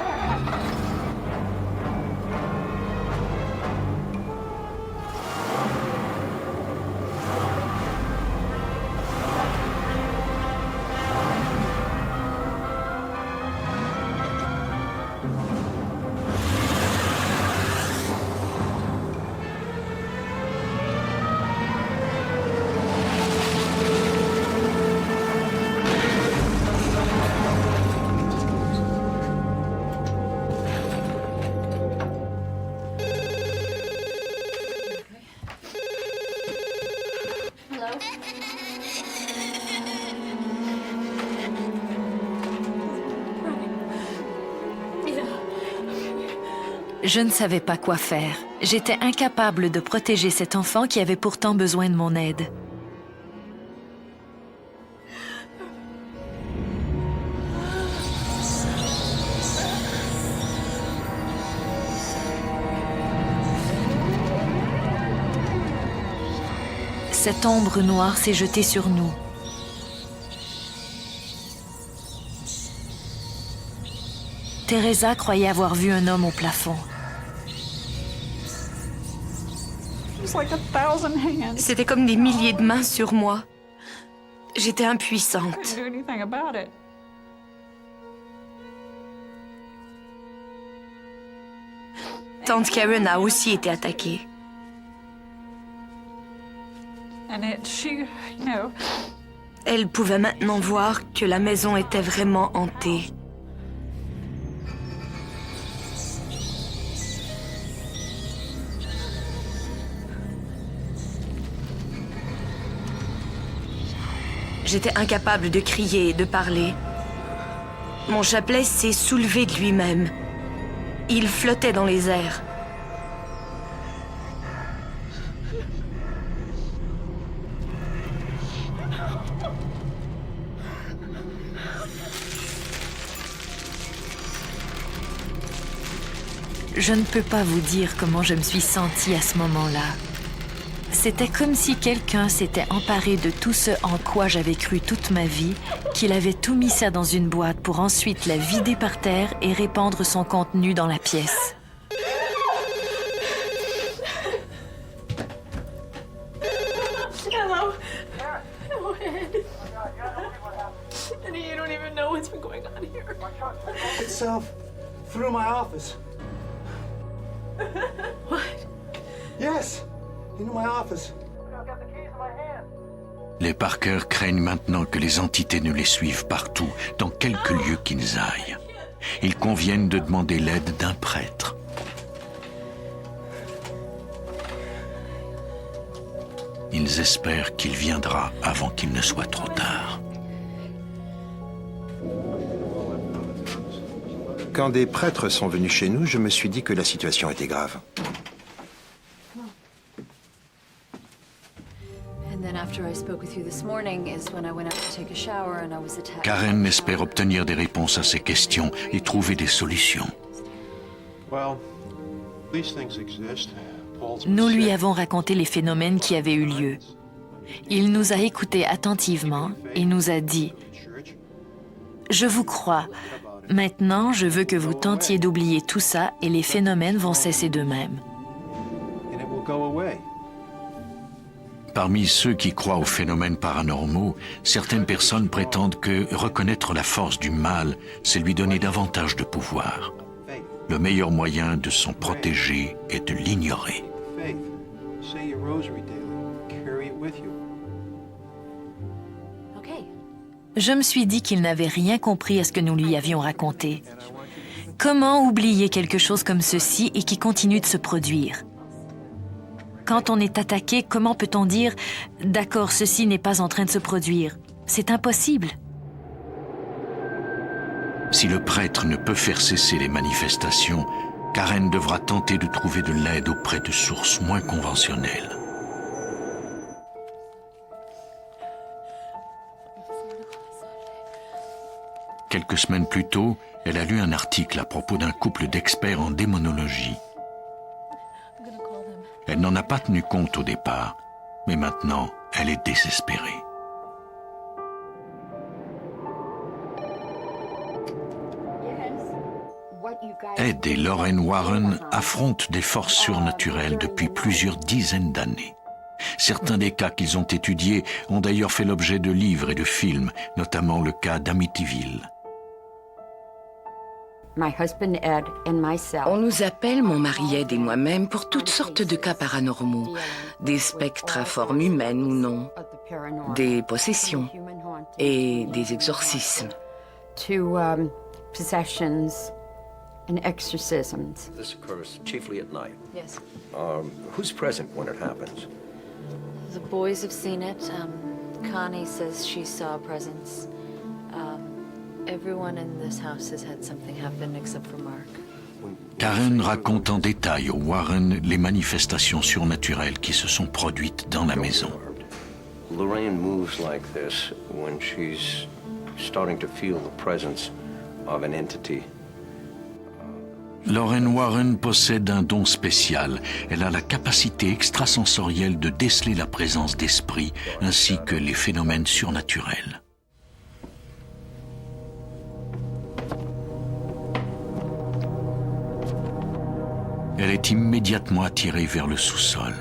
Je ne savais pas quoi faire. J'étais incapable de protéger cet enfant qui avait pourtant besoin de mon aide. Cette ombre noire s'est jetée sur nous. Teresa croyait avoir vu un homme au plafond. C'était comme des milliers de mains sur moi. J'étais impuissante. Tante Karen a aussi été attaquée. Elle pouvait maintenant voir que la maison était vraiment hantée. J'étais incapable de crier et de parler. Mon chapelet s'est soulevé de lui-même. Il flottait dans les airs. Je ne peux pas vous dire comment je me suis sentie à ce moment-là. C'était comme si quelqu'un s'était emparé de tout ce en quoi j'avais cru toute ma vie, qu'il avait tout mis ça dans une boîte pour ensuite la vider par terre et répandre son contenu dans la pièce. Hello. Go ahead. Eddie, you don't even know what's been going on here. Itself through my office. What? Yes, into my office. I've got the keys in my hand. Les Parker craignent maintenant que les entités ne les suivent partout, dans quelque lieu qu'ils aillent. Ils conviennent de demander l'aide d'un prêtre. Ils espèrent qu'il viendra avant qu'il ne soit trop tard. Quand des prêtres sont venus chez nous, je me suis dit que la situation était grave. Karen espère obtenir des réponses à ces questions et trouver des solutions. Nous lui avons raconté les phénomènes qui avaient eu lieu. Il nous a écoutés attentivement et nous a dit « Je vous crois. Maintenant, je veux que vous tentiez d'oublier tout ça et les phénomènes vont cesser d'eux-mêmes. » Parmi ceux qui croient aux phénomènes paranormaux, certaines personnes prétendent que reconnaître la force du mal, c'est lui donner davantage de pouvoir. Le meilleur moyen de s'en protéger est de l'ignorer. Je me suis dit qu'il n'avait rien compris à ce que nous lui avions raconté. Comment oublier quelque chose comme ceci et qui continue de se produire? Quand on est attaqué, comment peut-on dire « D'accord, ceci n'est pas en train de se produire ». C'est impossible. Si le prêtre ne peut faire cesser les manifestations, Karen devra tenter de trouver de l'aide auprès de sources moins conventionnelles. Quelques semaines plus tôt, elle a lu un article à propos d'un couple d'experts en démonologie. Elle n'en a pas tenu compte au départ, mais maintenant, elle est désespérée. Ed et Lorraine Warren affrontent des forces surnaturelles depuis plusieurs dizaines d'années. Certains des cas qu'ils ont étudiés ont d'ailleurs fait l'objet de livres et de films, notamment le cas d'Amityville. On nous appelle, mon mari Ed et moi-même, pour toutes sortes de cas paranormaux, des spectres à forme humaine ou non, des possessions et des exorcismes. And exorcisms. This occurs chiefly at night. Yes. Who's present when it happens? The boys have seen it. Connie says she saw a presence. Everyone in this house has had something happen except for Mark. Karen raconte en détail aux Warren les manifestations surnaturelles qui se sont produites dans la maison. Lorraine moves like this when she's starting to feel the presence of an entity. Lorraine Warren possède un don spécial. Elle a la capacité extrasensorielle de déceler la présence d'esprits ainsi que les phénomènes surnaturels. Elle est immédiatement attirée vers le sous-sol.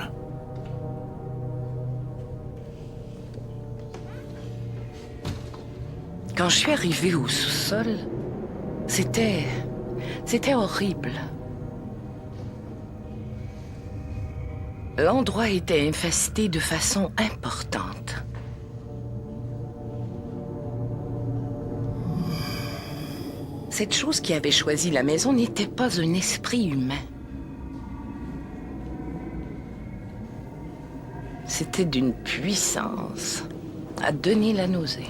Quand je suis arrivée au sous-sol, c'était horrible. L'endroit était infesté de façon importante. Cette chose qui avait choisi la maison n'était pas un esprit humain. C'était d'une puissance à donner la nausée.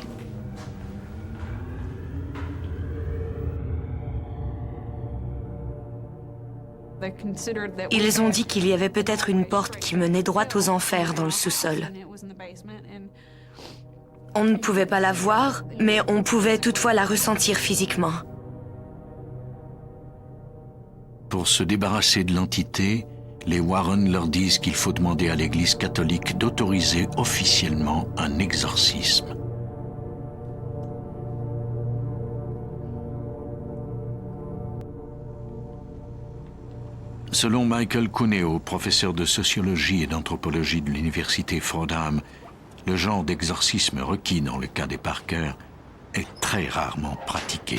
Ils ont dit qu'il y avait peut-être une porte qui menait droit aux enfers dans le sous-sol. On ne pouvait pas la voir, mais on pouvait toutefois la ressentir physiquement. Pour se débarrasser de l'entité, les Warren leur disent qu'il faut demander à l'Église catholique d'autoriser officiellement un exorcisme. Selon Michael Cuneo, professeur de sociologie et d'anthropologie de l'université Fordham, le genre d'exorcisme requis dans le cas des Parker est très rarement pratiqué.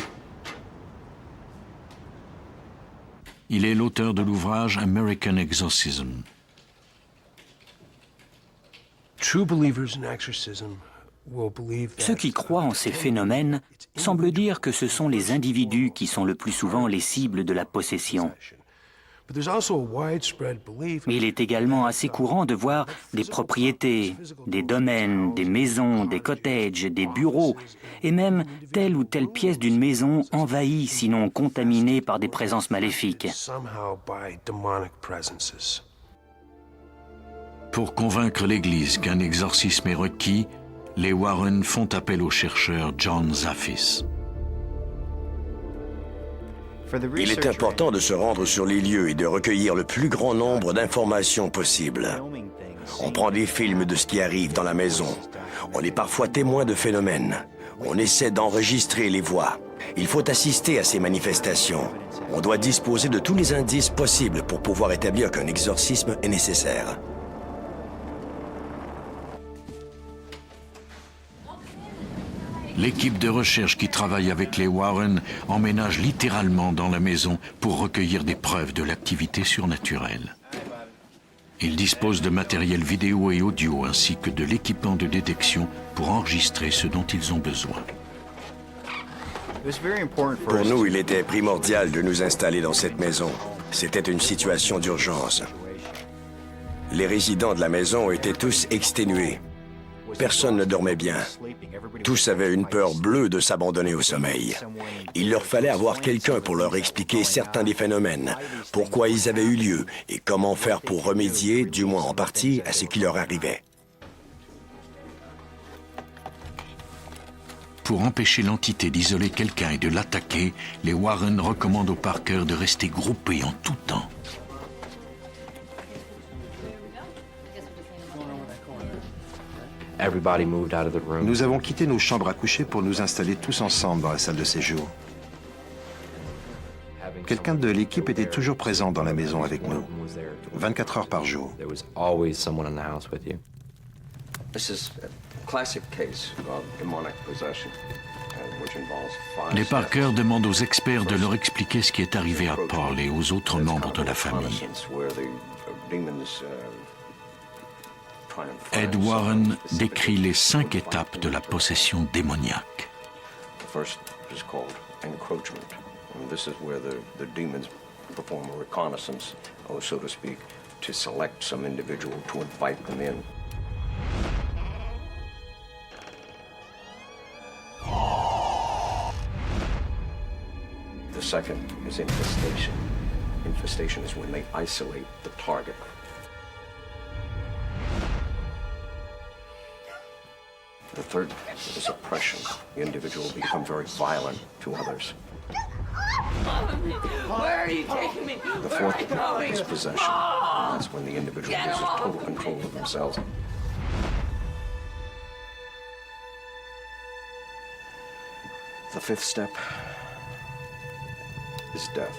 Il est l'auteur de l'ouvrage American Exorcism. Ceux qui croient en ces phénomènes semblent dire que ce sont les individus qui sont le plus souvent les cibles de la possession. Mais il est également assez courant de voir des propriétés, des domaines, des maisons, des cottages, des bureaux, et même telle ou telle pièce d'une maison envahie, sinon contaminée par des présences maléfiques. Pour convaincre l'Église qu'un exorcisme est requis, les Warren font appel au chercheur John Zaffis. Il est important de se rendre sur les lieux et de recueillir le plus grand nombre d'informations possible. On prend des films de ce qui arrive dans la maison. On est parfois témoin de phénomènes. On essaie d'enregistrer les voix. Il faut assister à ces manifestations. On doit disposer de tous les indices possibles pour pouvoir établir qu'un exorcisme est nécessaire. L'équipe de recherche qui travaille avec les Warren emménage littéralement dans la maison pour recueillir des preuves de l'activité surnaturelle. Ils disposent de matériel vidéo et audio ainsi que de l'équipement de détection pour enregistrer ce dont ils ont besoin. Pour nous, il était primordial de nous installer dans cette maison. C'était une situation d'urgence. Les résidents de la maison étaient tous exténués. Personne ne dormait bien. Tous avaient une peur bleue de s'abandonner au sommeil. Il leur fallait avoir quelqu'un pour leur expliquer certains des phénomènes, pourquoi ils avaient eu lieu et comment faire pour remédier, du moins en partie, à ce qui leur arrivait. Pour empêcher l'entité d'isoler quelqu'un et de l'attaquer, les Warren recommandent aux Parker de rester groupés en tout temps. Nous avons quitté nos chambres à coucher pour nous installer tous ensemble dans la salle de séjour. Quelqu'un de l'équipe était toujours présent dans la maison avec nous, 24 heures par jour. Les Parker demandent aux experts de leur expliquer ce qui est arrivé à Paul et aux autres membres de la famille. Ed Warren décrit les 5 étapes de la possession démoniaque. This is where the demons perform a reconnaissance, or so to speak, to select some individual to invite them in. The second is infestation. Infestation is when they isolate the target. The third is oppression. The individual will become very violent to others. Where are you taking me? The fourth is possession. That's when the individual loses total control of themselves. The fifth step is death.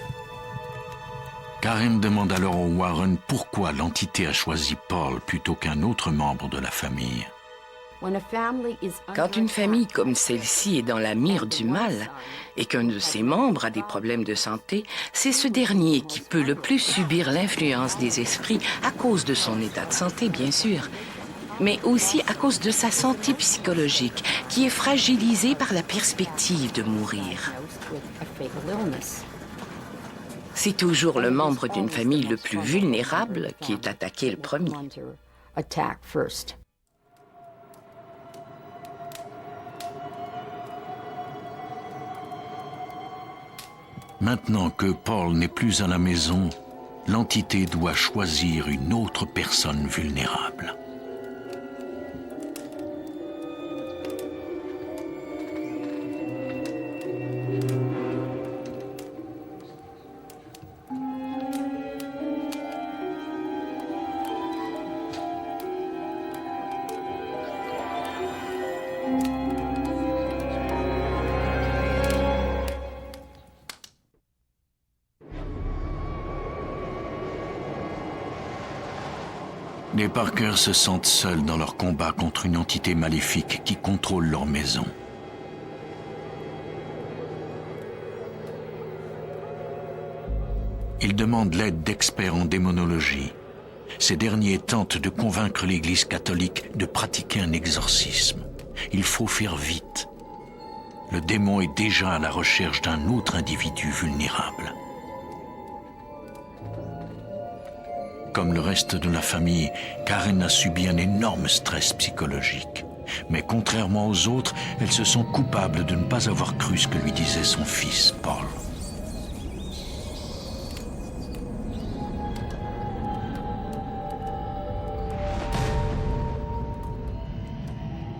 Karen demande alors aux Warren pourquoi l'entité a choisi Paul plutôt qu'un autre membre de la famille. Quand une famille comme celle-ci est dans la mire du mal et qu'un de ses membres a des problèmes de santé, c'est ce dernier qui peut le plus subir l'influence des esprits à cause de son état de santé, bien sûr, mais aussi à cause de sa santé psychologique qui est fragilisée par la perspective de mourir. C'est toujours le membre d'une famille le plus vulnérable qui est attaqué le premier. Maintenant que Paul n'est plus à la maison, l'entité doit choisir une autre personne vulnérable. Les Parker se sentent seuls dans leur combat contre une entité maléfique qui contrôle leur maison. Ils demandent l'aide d'experts en démonologie. Ces derniers tentent de convaincre l'Église catholique de pratiquer un exorcisme. Il faut faire vite. Le démon est déjà à la recherche d'un autre individu vulnérable. Comme le reste de la famille, Karen a subi un énorme stress psychologique. Mais contrairement aux autres, elle se sent coupable de ne pas avoir cru ce que lui disait son fils, Paul.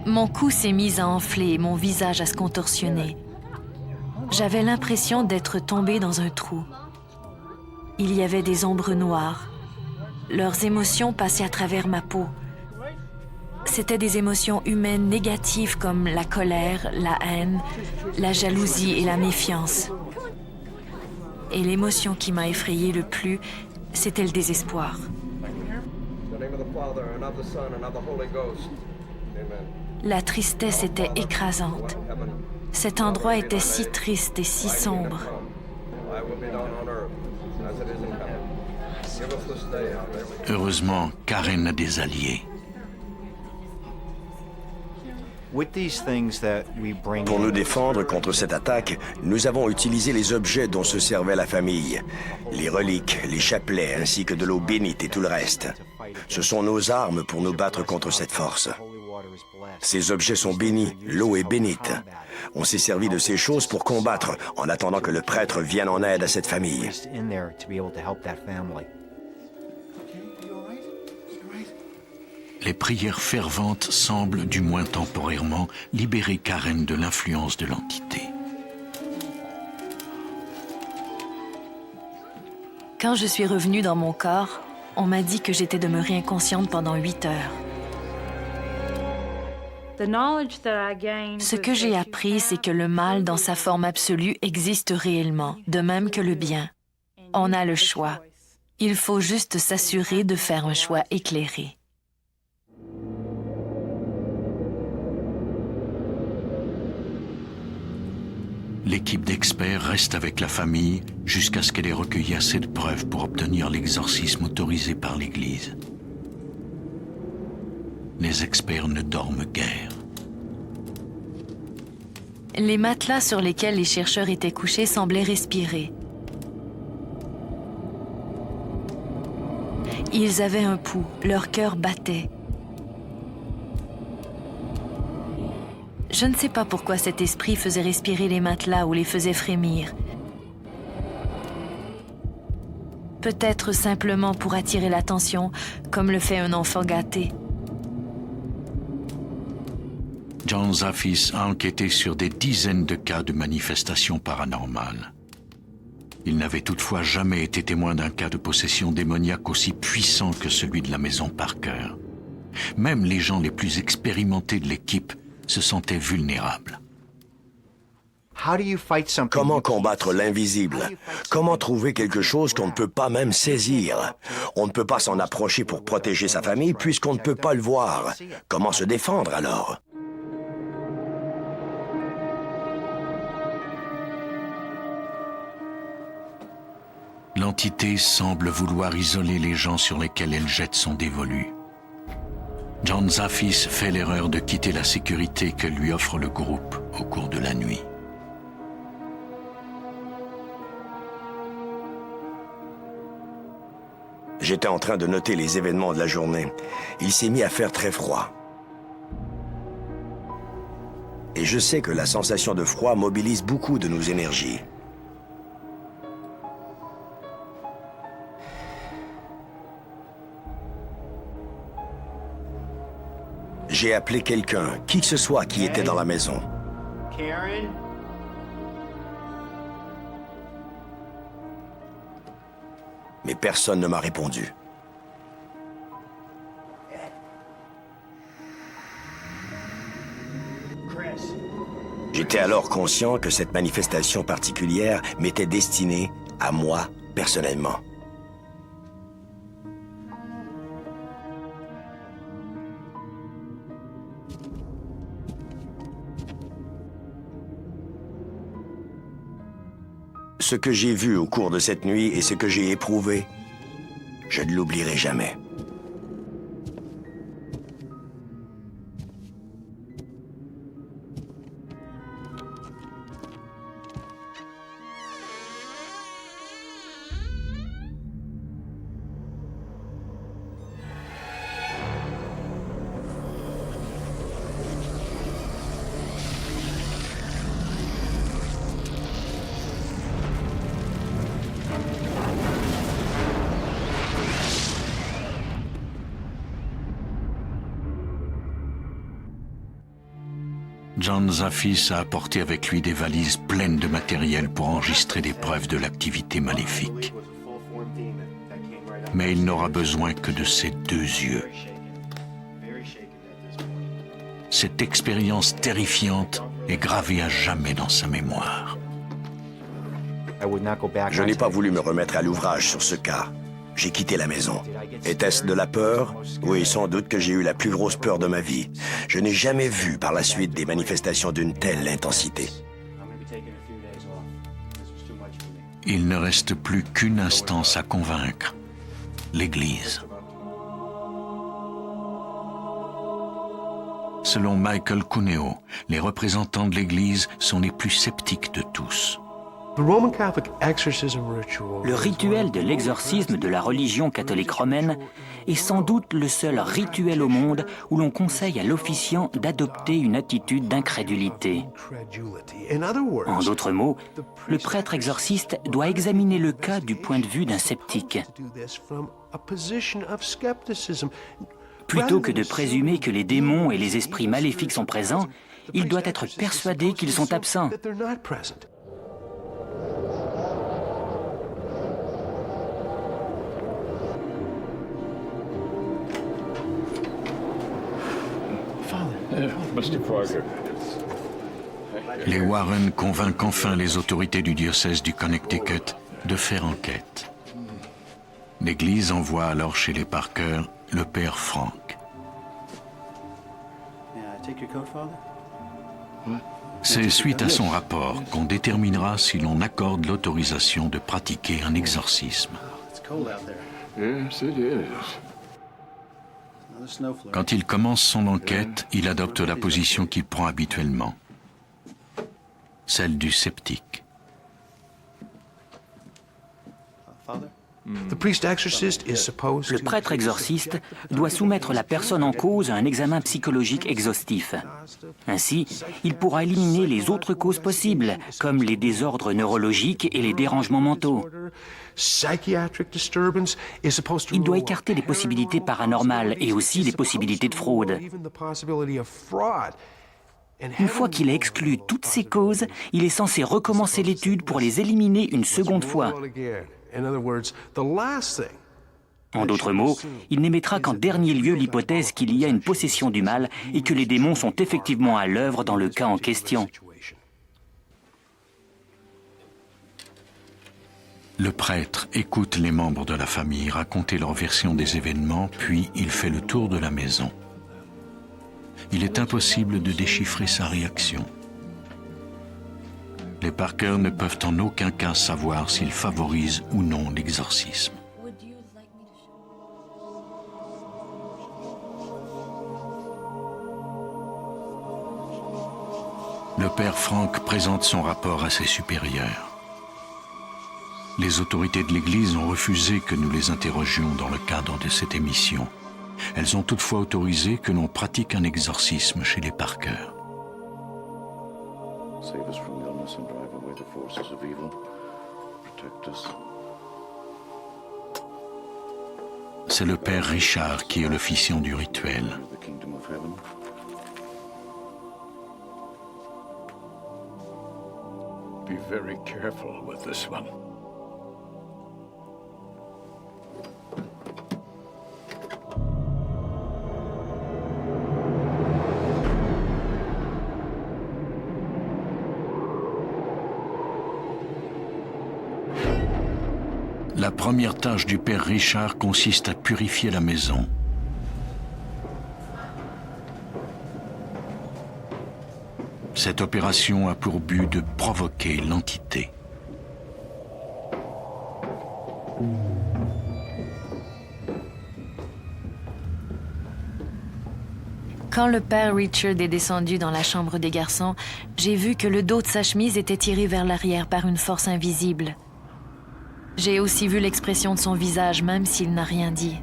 Mon cou s'est mis à enfler et mon visage à se contorsionner. J'avais l'impression d'être tombée dans un trou. Il y avait des ombres noires. Leurs émotions passaient à travers ma peau. C'étaient des émotions humaines négatives comme la colère, la haine, la jalousie et la méfiance. Et l'émotion qui m'a effrayée le plus, c'était le désespoir. La tristesse était écrasante. Cet endroit était si triste et si sombre. Heureusement, Karen a des alliés. Pour nous défendre contre cette attaque, nous avons utilisé les objets dont se servait la famille. Les reliques, les chapelets, ainsi que de l'eau bénite et tout le reste. Ce sont nos armes pour nous battre contre cette force. Ces objets sont bénis, l'eau est bénite. On s'est servi de ces choses pour combattre, en attendant que le prêtre vienne en aide à cette famille. Les prières ferventes semblent, du moins temporairement, libérer Karen de l'influence de l'entité. Quand je suis revenue dans mon corps, on m'a dit que j'étais demeurée inconsciente pendant 8 heures. Ce que j'ai appris, c'est que le mal, dans sa forme absolue, existe réellement, de même que le bien. On a le choix. Il faut juste s'assurer de faire un choix éclairé. L'équipe d'experts reste avec la famille jusqu'à ce qu'elle ait recueilli assez de preuves pour obtenir l'exorcisme autorisé par l'Église. Les experts ne dorment guère. Les matelas sur lesquels les chercheurs étaient couchés semblaient respirer. Ils avaient un pouls, leur cœur battait. Je ne sais pas pourquoi cet esprit faisait respirer les matelas ou les faisait frémir. Peut-être simplement pour attirer l'attention, comme le fait un enfant gâté. John Zaffis a enquêté sur des dizaines de cas de manifestations paranormales. Il n'avait toutefois jamais été témoin d'un cas de possession démoniaque aussi puissant que celui de la maison Parker. Même les gens les plus expérimentés de l'équipe se sentaient vulnérables. Comment combattre l'invisible? Comment trouver quelque chose qu'on ne peut pas même saisir? On ne peut pas s'en approcher pour protéger sa famille puisqu'on ne peut pas le voir. Comment se défendre alors? L'entité semble vouloir isoler les gens sur lesquels elle jette son dévolu. John Zaffis fait l'erreur de quitter la sécurité que lui offre le groupe au cours de la nuit. J'étais en train de noter les événements de la journée. Il s'est mis à faire très froid. Et je sais que la sensation de froid mobilise beaucoup de nos énergies. J'ai appelé quelqu'un, qui que ce soit qui était dans la maison. Karen? Mais personne ne m'a répondu. J'étais alors conscient que cette manifestation particulière m'était destinée à moi personnellement. Ce que j'ai vu au cours de cette nuit et ce que j'ai éprouvé, je ne l'oublierai jamais. John Zaffis a apporté avec lui des valises pleines de matériel pour enregistrer des preuves de l'activité maléfique. Mais il n'aura besoin que de ses deux yeux. Cette expérience terrifiante est gravée à jamais dans sa mémoire. Je n'ai pas voulu me remettre à l'ouvrage sur ce cas. J'ai quitté la maison. Était-ce de la peur? Oui, sans doute que j'ai eu la plus grosse peur de ma vie. Je n'ai jamais vu par la suite des manifestations d'une telle intensité. Il ne reste plus qu'une instance à convaincre, l'Église. Selon Michael Cuneo, les représentants de l'Église sont les plus sceptiques de tous. Le rituel de l'exorcisme de la religion catholique romaine est sans doute le seul rituel au monde où l'on conseille à l'officiant d'adopter une attitude d'incrédulité. En d'autres mots, le prêtre exorciste doit examiner le cas du point de vue d'un sceptique. Plutôt que de présumer que les démons et les esprits maléfiques sont présents, il doit être persuadé qu'ils sont absents. Les Warren convainquent enfin les autorités du diocèse du Connecticut de faire enquête. L'Église envoie alors chez les Parker le père Frank. C'est suite à son rapport qu'on déterminera si l'on accorde l'autorisation de pratiquer un exorcisme. Quand il commence son enquête, il adopte la position qu'il prend habituellement, celle du sceptique. Le prêtre exorciste doit soumettre la personne en cause à un examen psychologique exhaustif. Ainsi, il pourra éliminer les autres causes possibles, comme les désordres neurologiques et les dérangements mentaux. Il doit écarter les possibilités paranormales et aussi les possibilités de fraude. Une fois qu'il a exclu toutes ces causes, il est censé recommencer l'étude pour les éliminer une seconde fois. En d'autres mots, il n'émettra qu'en dernier lieu l'hypothèse qu'il y a une possession du mal et que les démons sont effectivement à l'œuvre dans le cas en question. Le prêtre écoute les membres de la famille raconter leur version des événements, puis il fait le tour de la maison. Il est impossible de déchiffrer sa réaction. Les Parker ne peuvent en aucun cas savoir s'ils favorisent ou non l'exorcisme. Le père Frank présente son rapport à ses supérieurs. Les autorités de l'Église ont refusé que nous les interrogions dans le cadre de cette émission. Elles ont toutefois autorisé que l'on pratique un exorcisme chez les Parker. Save us from illness and drive away the forces of evil. Protect us. C'est le père Richard qui est l'officiant du rituel. The kingdom of heaven. Be very careful with this one. La première tâche du père Richard consiste à purifier la maison. Cette opération a pour but de provoquer l'entité. Quand le père Richard est descendu dans la chambre des garçons, j'ai vu que le dos de sa chemise était tiré vers l'arrière par une force invisible. J'ai aussi vu l'expression de son visage, même s'il n'a rien dit.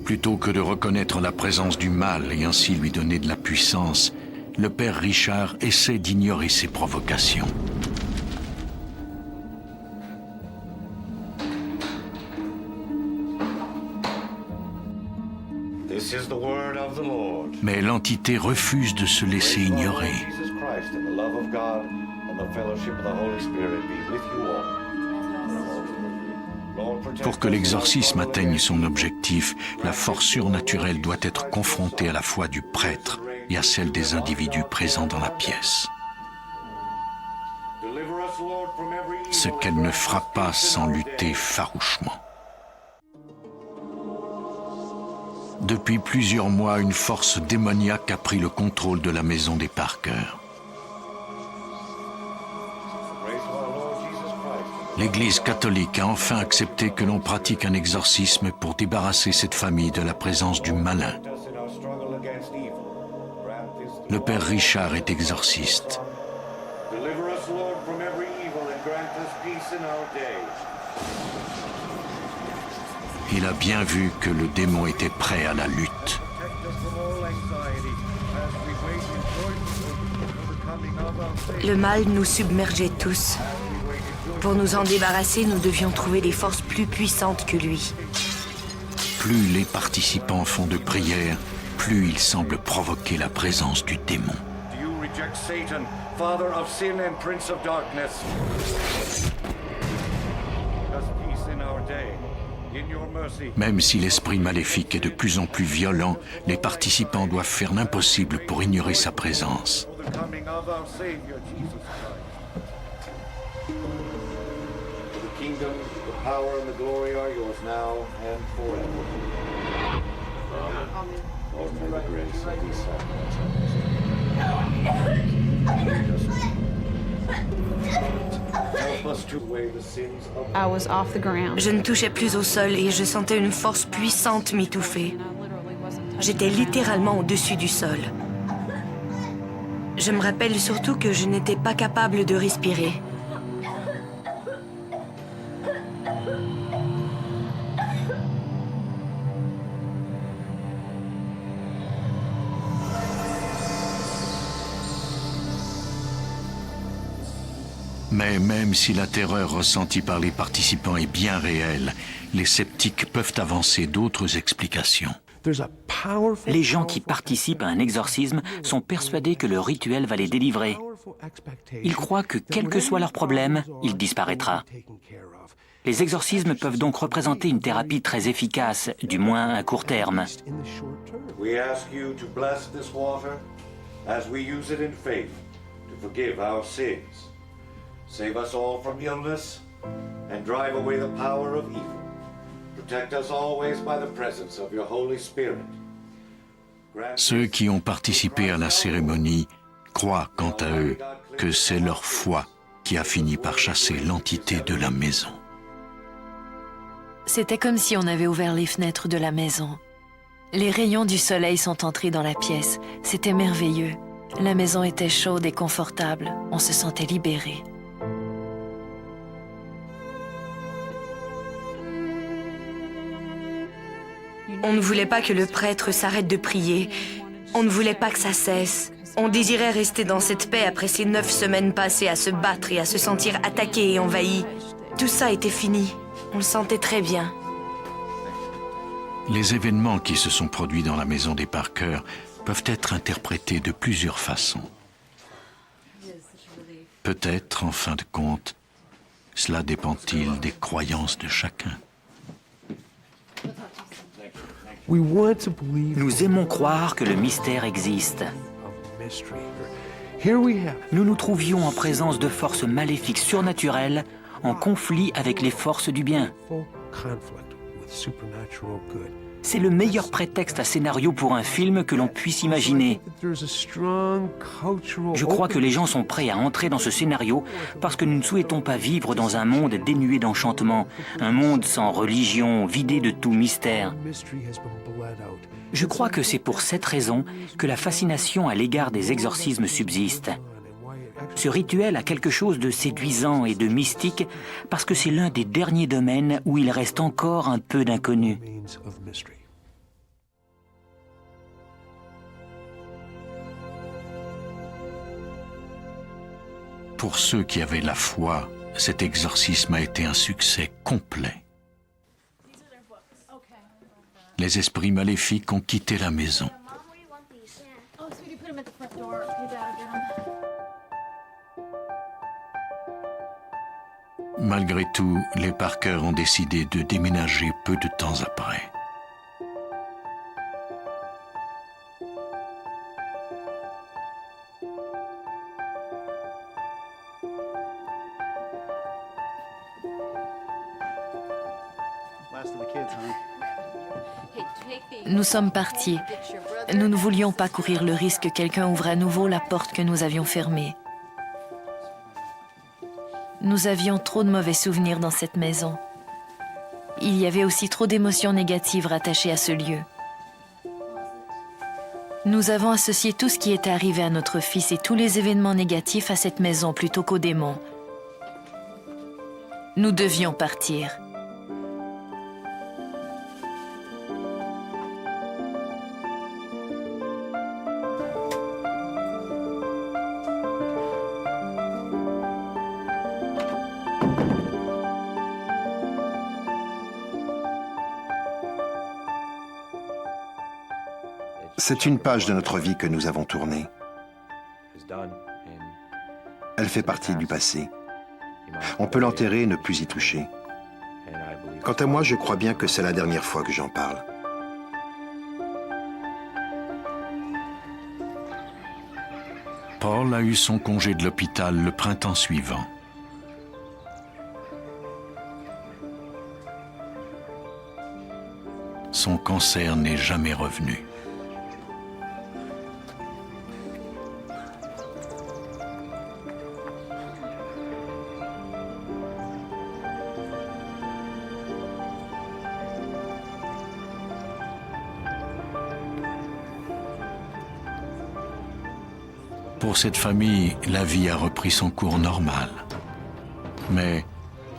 Plutôt que de reconnaître la présence du mal et ainsi lui donner de la puissance, le père Richard essaie d'ignorer ses provocations. This is the word of the Lord. Mais l'entité refuse de se laisser ignorer. Jesus Christ and the love of God and the fellowship of the Holy Spirit be with you all. Pour que l'exorcisme atteigne son objectif, la force surnaturelle doit être confrontée à la foi du prêtre et à celle des individus présents dans la pièce. Ce qu'elle ne fera pas sans lutter farouchement. Depuis plusieurs mois, une force démoniaque a pris le contrôle de la maison des Parker. L'Église catholique a enfin accepté que l'on pratique un exorcisme pour débarrasser cette famille de la présence du malin. Le père Richard est exorciste. Il a bien vu que le démon était prêt à la lutte. Le mal nous submergeait tous. Pour nous en débarrasser, nous devions trouver des forces plus puissantes que lui. Plus les participants font de prières, plus ils semblent provoquer la présence du démon. Do you reject Satan, father of sin and prince of darkness? Just peace in our day. In your mercy. Même si l'esprit maléfique est de plus en plus violent, les participants doivent faire l'impossible pour ignorer sa présence. For the coming of our Savior, Jesus Christ. kingdom, the power and the glory are yours now and forever. Amen. Lord, may the grace of these sacraments help us to weigh the sins of I was off the ground. Je ne touchais plus au sol et je sentais une force puissante m'étouffer. J'étais littéralement au-dessus du sol. Je me rappelle surtout que je n'étais pas capable de respirer. Mais même si la terreur ressentie par les participants est bien réelle, les sceptiques peuvent avancer d'autres explications. Les gens qui participent à un exorcisme sont persuadés que le rituel va les délivrer. Ils croient que quel que soit leur problème, il disparaîtra. Les exorcismes peuvent donc représenter une thérapie très efficace, du moins à court terme. We ask you to bless this water as we use it in faith to forgive our sins. Save us all from illness and drive away the power of evil. Protect us always by the presence of your Holy Spirit. Ceux qui ont participé à la cérémonie croient, quant à eux, que c'est leur foi qui a fini par chasser l'entité de la maison. C'était comme si on avait ouvert les fenêtres de la maison. Les rayons du soleil sont entrés dans la pièce. C'était merveilleux. La maison était chaude et confortable. On se sentait libéré. On ne voulait pas que le prêtre s'arrête de prier. On ne voulait pas que ça cesse. On désirait rester dans cette paix après ces 9 semaines passées à se battre et à se sentir attaqué et envahi. Tout ça était fini. On le sentait très bien. Les événements qui se sont produits dans la maison des Parker peuvent être interprétés de plusieurs façons. Peut-être, en fin de compte, cela dépend-il des croyances de chacun. Nous aimons croire que le mystère existe. Nous nous trouvions en présence de forces maléfiques surnaturelles en conflit avec les forces du bien. C'est le meilleur prétexte à scénario pour un film que l'on puisse imaginer. Je crois que les gens sont prêts à entrer dans ce scénario parce que nous ne souhaitons pas vivre dans un monde dénué d'enchantement, un monde sans religion, vidé de tout mystère. Je crois que c'est pour cette raison que la fascination à l'égard des exorcismes subsiste. Ce rituel a quelque chose de séduisant et de mystique parce que c'est l'un des derniers domaines où il reste encore un peu d'inconnu. Pour ceux qui avaient la foi, cet exorcisme a été un succès complet. Les esprits maléfiques ont quitté la maison. Malgré tout, les Parker ont décidé de déménager peu de temps après. Nous sommes partis. Nous ne voulions pas courir le risque que quelqu'un ouvre à nouveau la porte que nous avions fermée. Nous avions trop de mauvais souvenirs dans cette maison. Il y avait aussi trop d'émotions négatives rattachées à ce lieu. Nous avons associé tout ce qui était arrivé à notre fils et tous les événements négatifs à cette maison plutôt qu'aux démons. Nous devions partir. C'est une page de notre vie que nous avons tournée. Elle fait partie du passé. On peut l'enterrer et ne plus y toucher. Quant à moi, je crois bien que c'est la dernière fois que j'en parle. Paul a eu son congé de l'hôpital le printemps suivant. son cancer n'est jamais revenu. Pour cette famille, la vie a repris son cours normal. Mais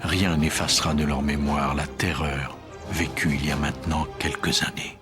rien n'effacera de leur mémoire la terreur vécue il y a maintenant quelques années.